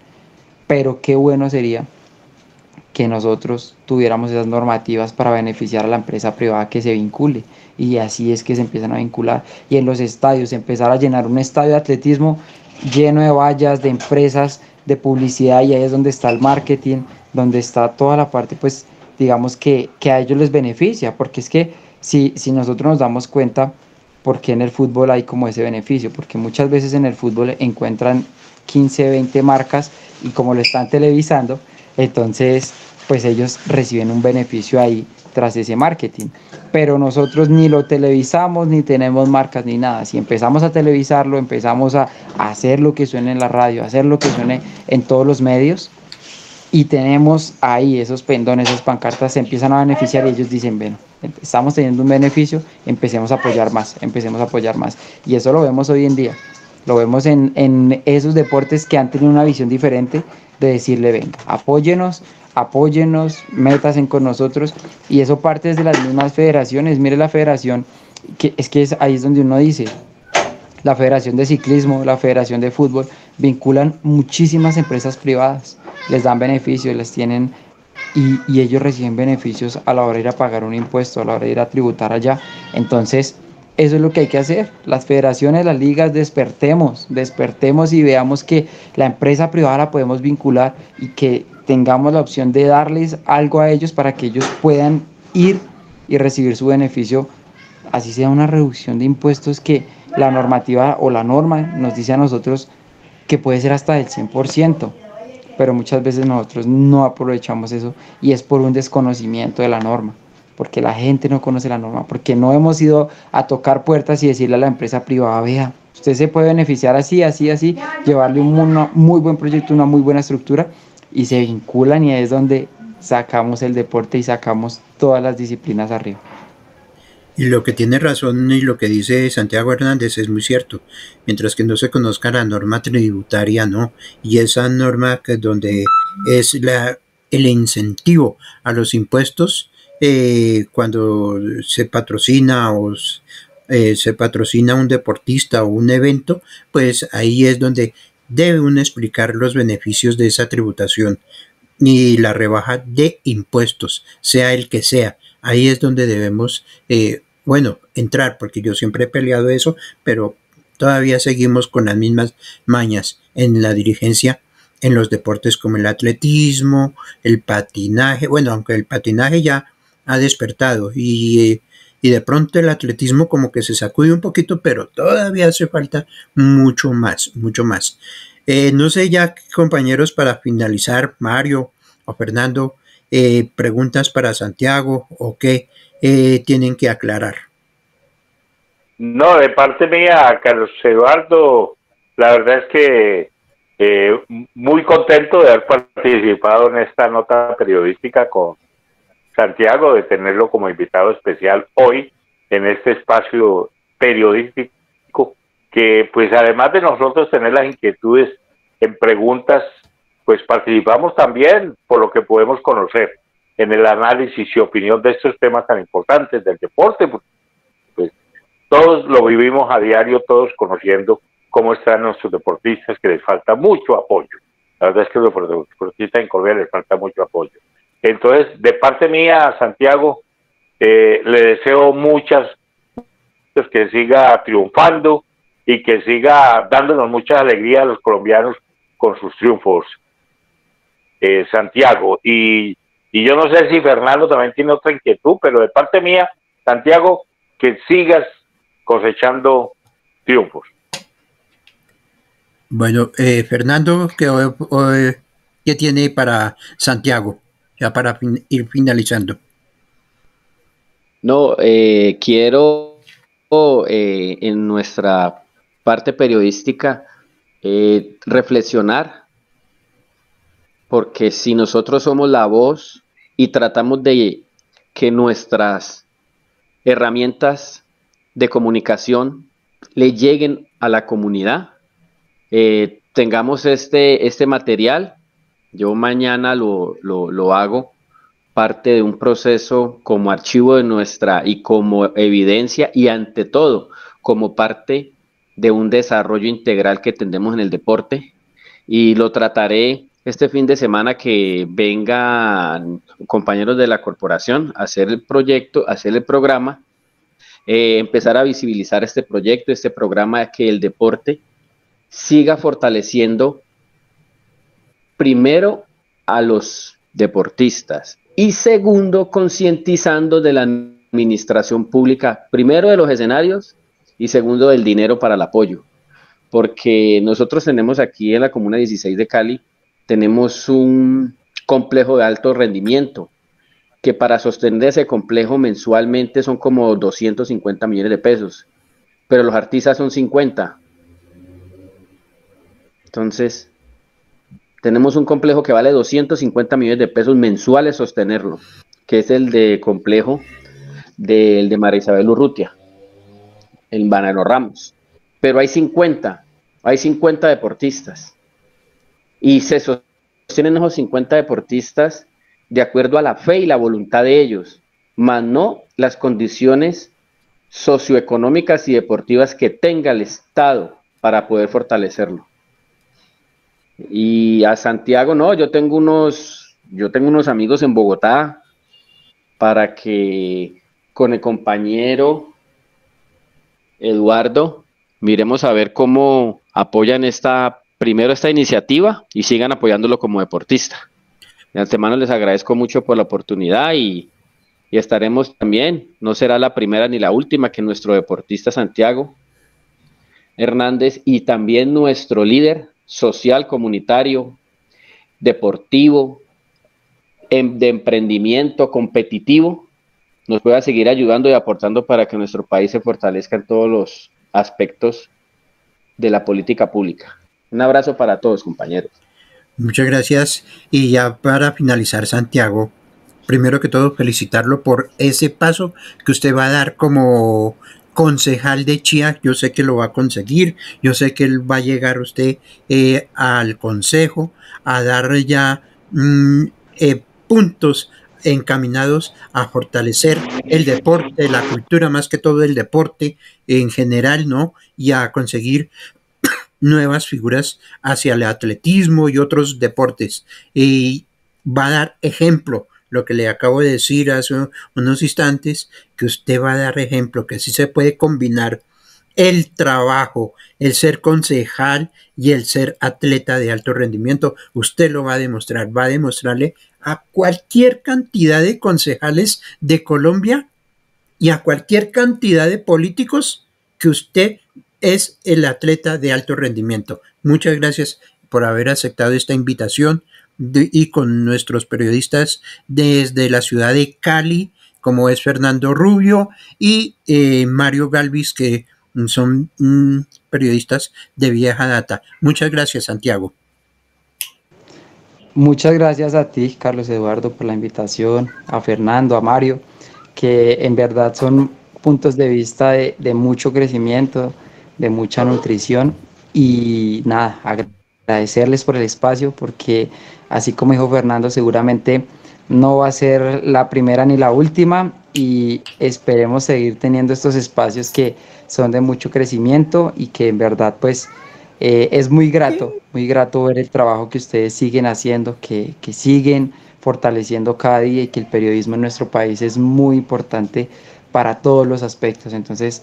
Speaker 3: Pero qué bueno sería que nosotros tuviéramos esas normativas para beneficiar a la empresa privada que se vincule, y así es que se empiezan a vincular. Y en los estadios, empezar a llenar un estadio de atletismo lleno de vallas, de empresas, de publicidad, y ahí es donde está el marketing, donde está toda la parte, pues digamos que a ellos les beneficia, porque es que si nosotros nos damos cuenta, ¿por qué en el fútbol hay como ese beneficio? Porque muchas veces en el fútbol encuentran 15, 20 marcas, y como lo están televisando, entonces pues ellos reciben un beneficio ahí tras ese marketing, pero nosotros ni lo televisamos, ni tenemos marcas, ni nada. Si empezamos a televisarlo, empezamos a hacer lo que suene en la radio, hacer lo que suene en todos los medios, y tenemos ahí esos pendones, esas pancartas se empiezan a beneficiar y ellos dicen, bueno, estamos teniendo un beneficio, empecemos a apoyar más, y eso lo vemos hoy en día, lo vemos en esos deportes que han tenido una visión diferente de decirle, venga, apóyenos, métanse con nosotros, y eso parte desde las mismas federaciones. Mire la federación, ahí es donde uno dice, la Federación de Ciclismo, la Federación de Fútbol, vinculan muchísimas empresas privadas, les dan beneficios, les tienen, y ellos reciben beneficios a la hora de ir a pagar un impuesto, a la hora de ir a tributar allá. Entonces, eso es lo que hay que hacer. Las federaciones, las ligas, despertemos y veamos que la empresa privada la podemos vincular y que tengamos la opción de darles algo a ellos para que ellos puedan ir y recibir su beneficio, así sea una reducción de impuestos que la normativa o la norma nos dice a nosotros que puede ser hasta del 100%, pero muchas veces nosotros no aprovechamos eso y es por un desconocimiento de la norma, porque la gente no conoce la norma, porque no hemos ido a tocar puertas y decirle a la empresa privada, vea, usted se puede beneficiar así, llevarle un muy buen proyecto, una muy buena estructura, y se vinculan, y es donde sacamos el deporte y sacamos todas las disciplinas arriba.
Speaker 2: Y lo que tiene razón y lo que dice Santiago Hernández es muy cierto. Mientras que no se conozca la norma tributaria, no. Y esa norma que donde es el incentivo a los impuestos cuando se patrocina se patrocina un deportista o un evento, pues ahí es donde debe uno explicar los beneficios de esa tributación y la rebaja de impuestos, sea el que sea. Ahí es donde debemos, entrar, porque yo siempre he peleado eso, pero todavía seguimos con las mismas mañas en la dirigencia, en los deportes como el atletismo, el patinaje, bueno, aunque el patinaje ya ha despertado y de pronto el atletismo como que se sacude un poquito, pero todavía hace falta mucho más, mucho más. No sé ya, compañeros, para finalizar, Mario o Fernando, preguntas para Santiago o qué tienen que aclarar.
Speaker 4: No, de parte mía, Carlos Eduardo, la verdad es que muy contento de haber participado en esta nota periodística con Santiago, de tenerlo como invitado especial hoy en este espacio periodístico, que pues además de nosotros tener las inquietudes en preguntas, pues participamos también por lo que podemos conocer en el análisis y opinión de estos temas tan importantes del deporte, pues todos lo vivimos a diario, todos conociendo cómo están nuestros deportistas, que les falta mucho apoyo. La verdad es que a los deportistas en Colombia les falta mucho apoyo. Entonces, de parte mía, Santiago, le deseo muchas, que siga triunfando y que siga dándonos mucha alegría a los colombianos con sus triunfos, Santiago. Y yo no sé si Fernando también tiene otra inquietud, pero de parte mía, Santiago, que sigas cosechando triunfos.
Speaker 2: Bueno, Fernando, ¿qué tiene para Santiago? Ya para ir finalizando.
Speaker 5: No, quiero en nuestra parte periodística reflexionar, porque si nosotros somos la voz y tratamos de que nuestras herramientas de comunicación le lleguen a la comunidad, tengamos este material. Yo mañana lo hago parte de un proceso como archivo de nuestra y como evidencia, y ante todo como parte de un desarrollo integral que tendemos en el deporte, y lo trataré este fin de semana que vengan compañeros de la corporación a hacer el proyecto, a hacer el programa, empezar a visibilizar este proyecto, este programa, que el deporte siga fortaleciendo primero a los deportistas y segundo concientizando de la administración pública, primero de los escenarios y segundo del dinero para el apoyo, porque nosotros tenemos aquí en la Comuna 16 de Cali, tenemos un complejo de alto rendimiento que para sostener ese complejo mensualmente son como 250 millones de pesos, pero los artistas son 50. Entonces, tenemos un complejo que vale 250 millones de pesos mensuales sostenerlo, que es el de complejo de María Isabel Urrutia, en Banano Ramos. Pero hay 50 deportistas. Y se sostienen esos 50 deportistas de acuerdo a la fe y la voluntad de ellos, más no las condiciones socioeconómicas y deportivas que tenga el Estado para poder fortalecerlo. Y a Santiago, no, yo tengo unos amigos en Bogotá para que con el compañero Eduardo miremos a ver cómo apoyan primero esta iniciativa y sigan apoyándolo como deportista. De antemano les agradezco mucho por la oportunidad y estaremos también, no será la primera ni la última, que nuestro deportista Santiago Hernández y también nuestro líder social, comunitario, deportivo, de emprendimiento, competitivo, nos pueda seguir ayudando y aportando para que nuestro país se fortalezca en todos los aspectos de la política pública. Un abrazo para todos, compañeros.
Speaker 2: Muchas gracias. Y ya para finalizar, Santiago, primero que todo felicitarlo por ese paso que usted va a dar como concejal de Chía. Yo sé que lo va a conseguir, yo sé que él va a llegar usted al consejo a dar ya puntos encaminados a fortalecer el deporte, la cultura, más que todo el deporte en general, ¿no? Y a conseguir nuevas figuras hacia el atletismo y otros deportes. Y va a dar ejemplo, lo que le acabo de decir hace unos instantes, que usted va a dar ejemplo, que sí se puede combinar el trabajo, el ser concejal y el ser atleta de alto rendimiento. Usted lo va a demostrar, va a demostrarle a cualquier cantidad de concejales de Colombia y a cualquier cantidad de políticos que usted es el atleta de alto rendimiento. Muchas gracias por haber aceptado esta invitación y con nuestros periodistas desde la ciudad de Cali, como es Fernando Rubio y Mario Galvis, que son periodistas de vieja data. Muchas gracias, Santiago.
Speaker 3: Muchas gracias a ti, Carlos Eduardo, por la invitación, a Fernando, a Mario, que en verdad son puntos de vista de mucho crecimiento, de mucha nutrición y nada, agradecerles por el espacio porque así como dijo Fernando, seguramente no va a ser la primera ni la última y esperemos seguir teniendo estos espacios que son de mucho crecimiento y que en verdad pues es muy grato ver el trabajo que ustedes siguen haciendo, que siguen fortaleciendo cada día y que el periodismo en nuestro país es muy importante para todos los aspectos. Entonces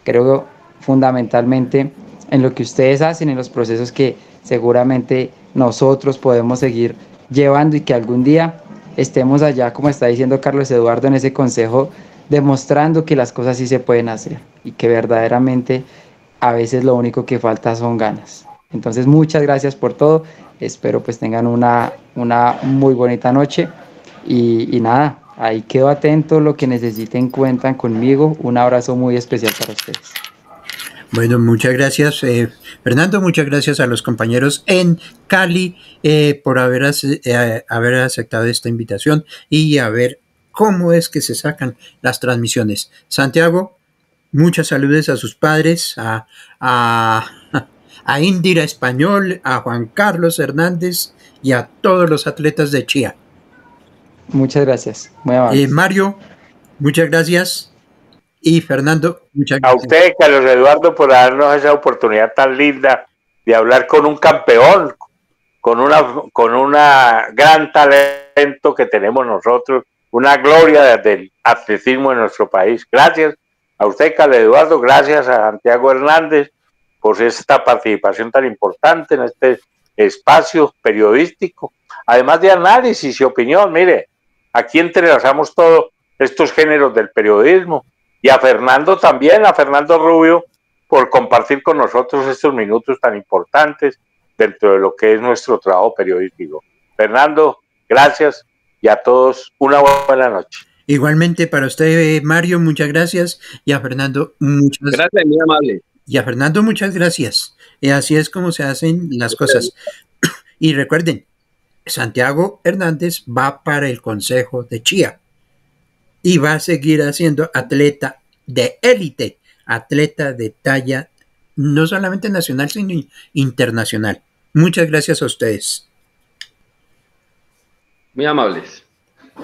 Speaker 3: creo que fundamentalmente en lo que ustedes hacen, en los procesos que seguramente nosotros podemos seguir llevando y que algún día estemos allá, como está diciendo Carlos Eduardo, en ese consejo, demostrando que las cosas sí se pueden hacer y que verdaderamente a veces lo único que falta son ganas. Entonces muchas gracias por todo, espero pues tengan una muy bonita noche y nada, ahí quedo atento, lo que necesiten cuentan conmigo, un abrazo muy especial para ustedes.
Speaker 2: Bueno, muchas gracias, Fernando, muchas gracias a los compañeros en Cali por haber aceptado esta invitación y a ver cómo es que se sacan las transmisiones. Santiago, muchas saludos a sus padres, a Indira Español, a Juan Carlos Hernández y a todos los atletas de Chía.
Speaker 3: Muchas gracias, muy amable.
Speaker 2: Mario, muchas gracias. Y Fernando, muchas gracias.
Speaker 4: A usted, Carlos Eduardo, por darnos esa oportunidad tan linda de hablar con un campeón, con una gran talento que tenemos nosotros, una gloria del atletismo en nuestro país. Gracias a usted, Carlos Eduardo, gracias a Santiago Hernández por esta participación tan importante en este espacio periodístico, además de análisis y opinión. Mire, aquí entrelazamos todos estos géneros del periodismo. Y a Fernando también, a Fernando Rubio, por compartir con nosotros estos minutos tan importantes dentro de lo que es nuestro trabajo periodístico. Fernando, gracias y a todos una buena noche.
Speaker 2: Igualmente para usted, Mario, muchas gracias. Y a Fernando, muchas gracias.
Speaker 5: Gracias, muy amable.
Speaker 2: Y a Fernando, muchas gracias. Así es como se hacen las cosas. Y recuerden, Santiago Hernández va para el Consejo de Chía y va a seguir siendo atleta de élite, atleta de talla no solamente nacional, sino internacional. Muchas gracias a ustedes.
Speaker 5: Muy amables.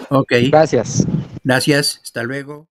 Speaker 2: Ok.
Speaker 3: Gracias.
Speaker 2: Gracias. Hasta luego.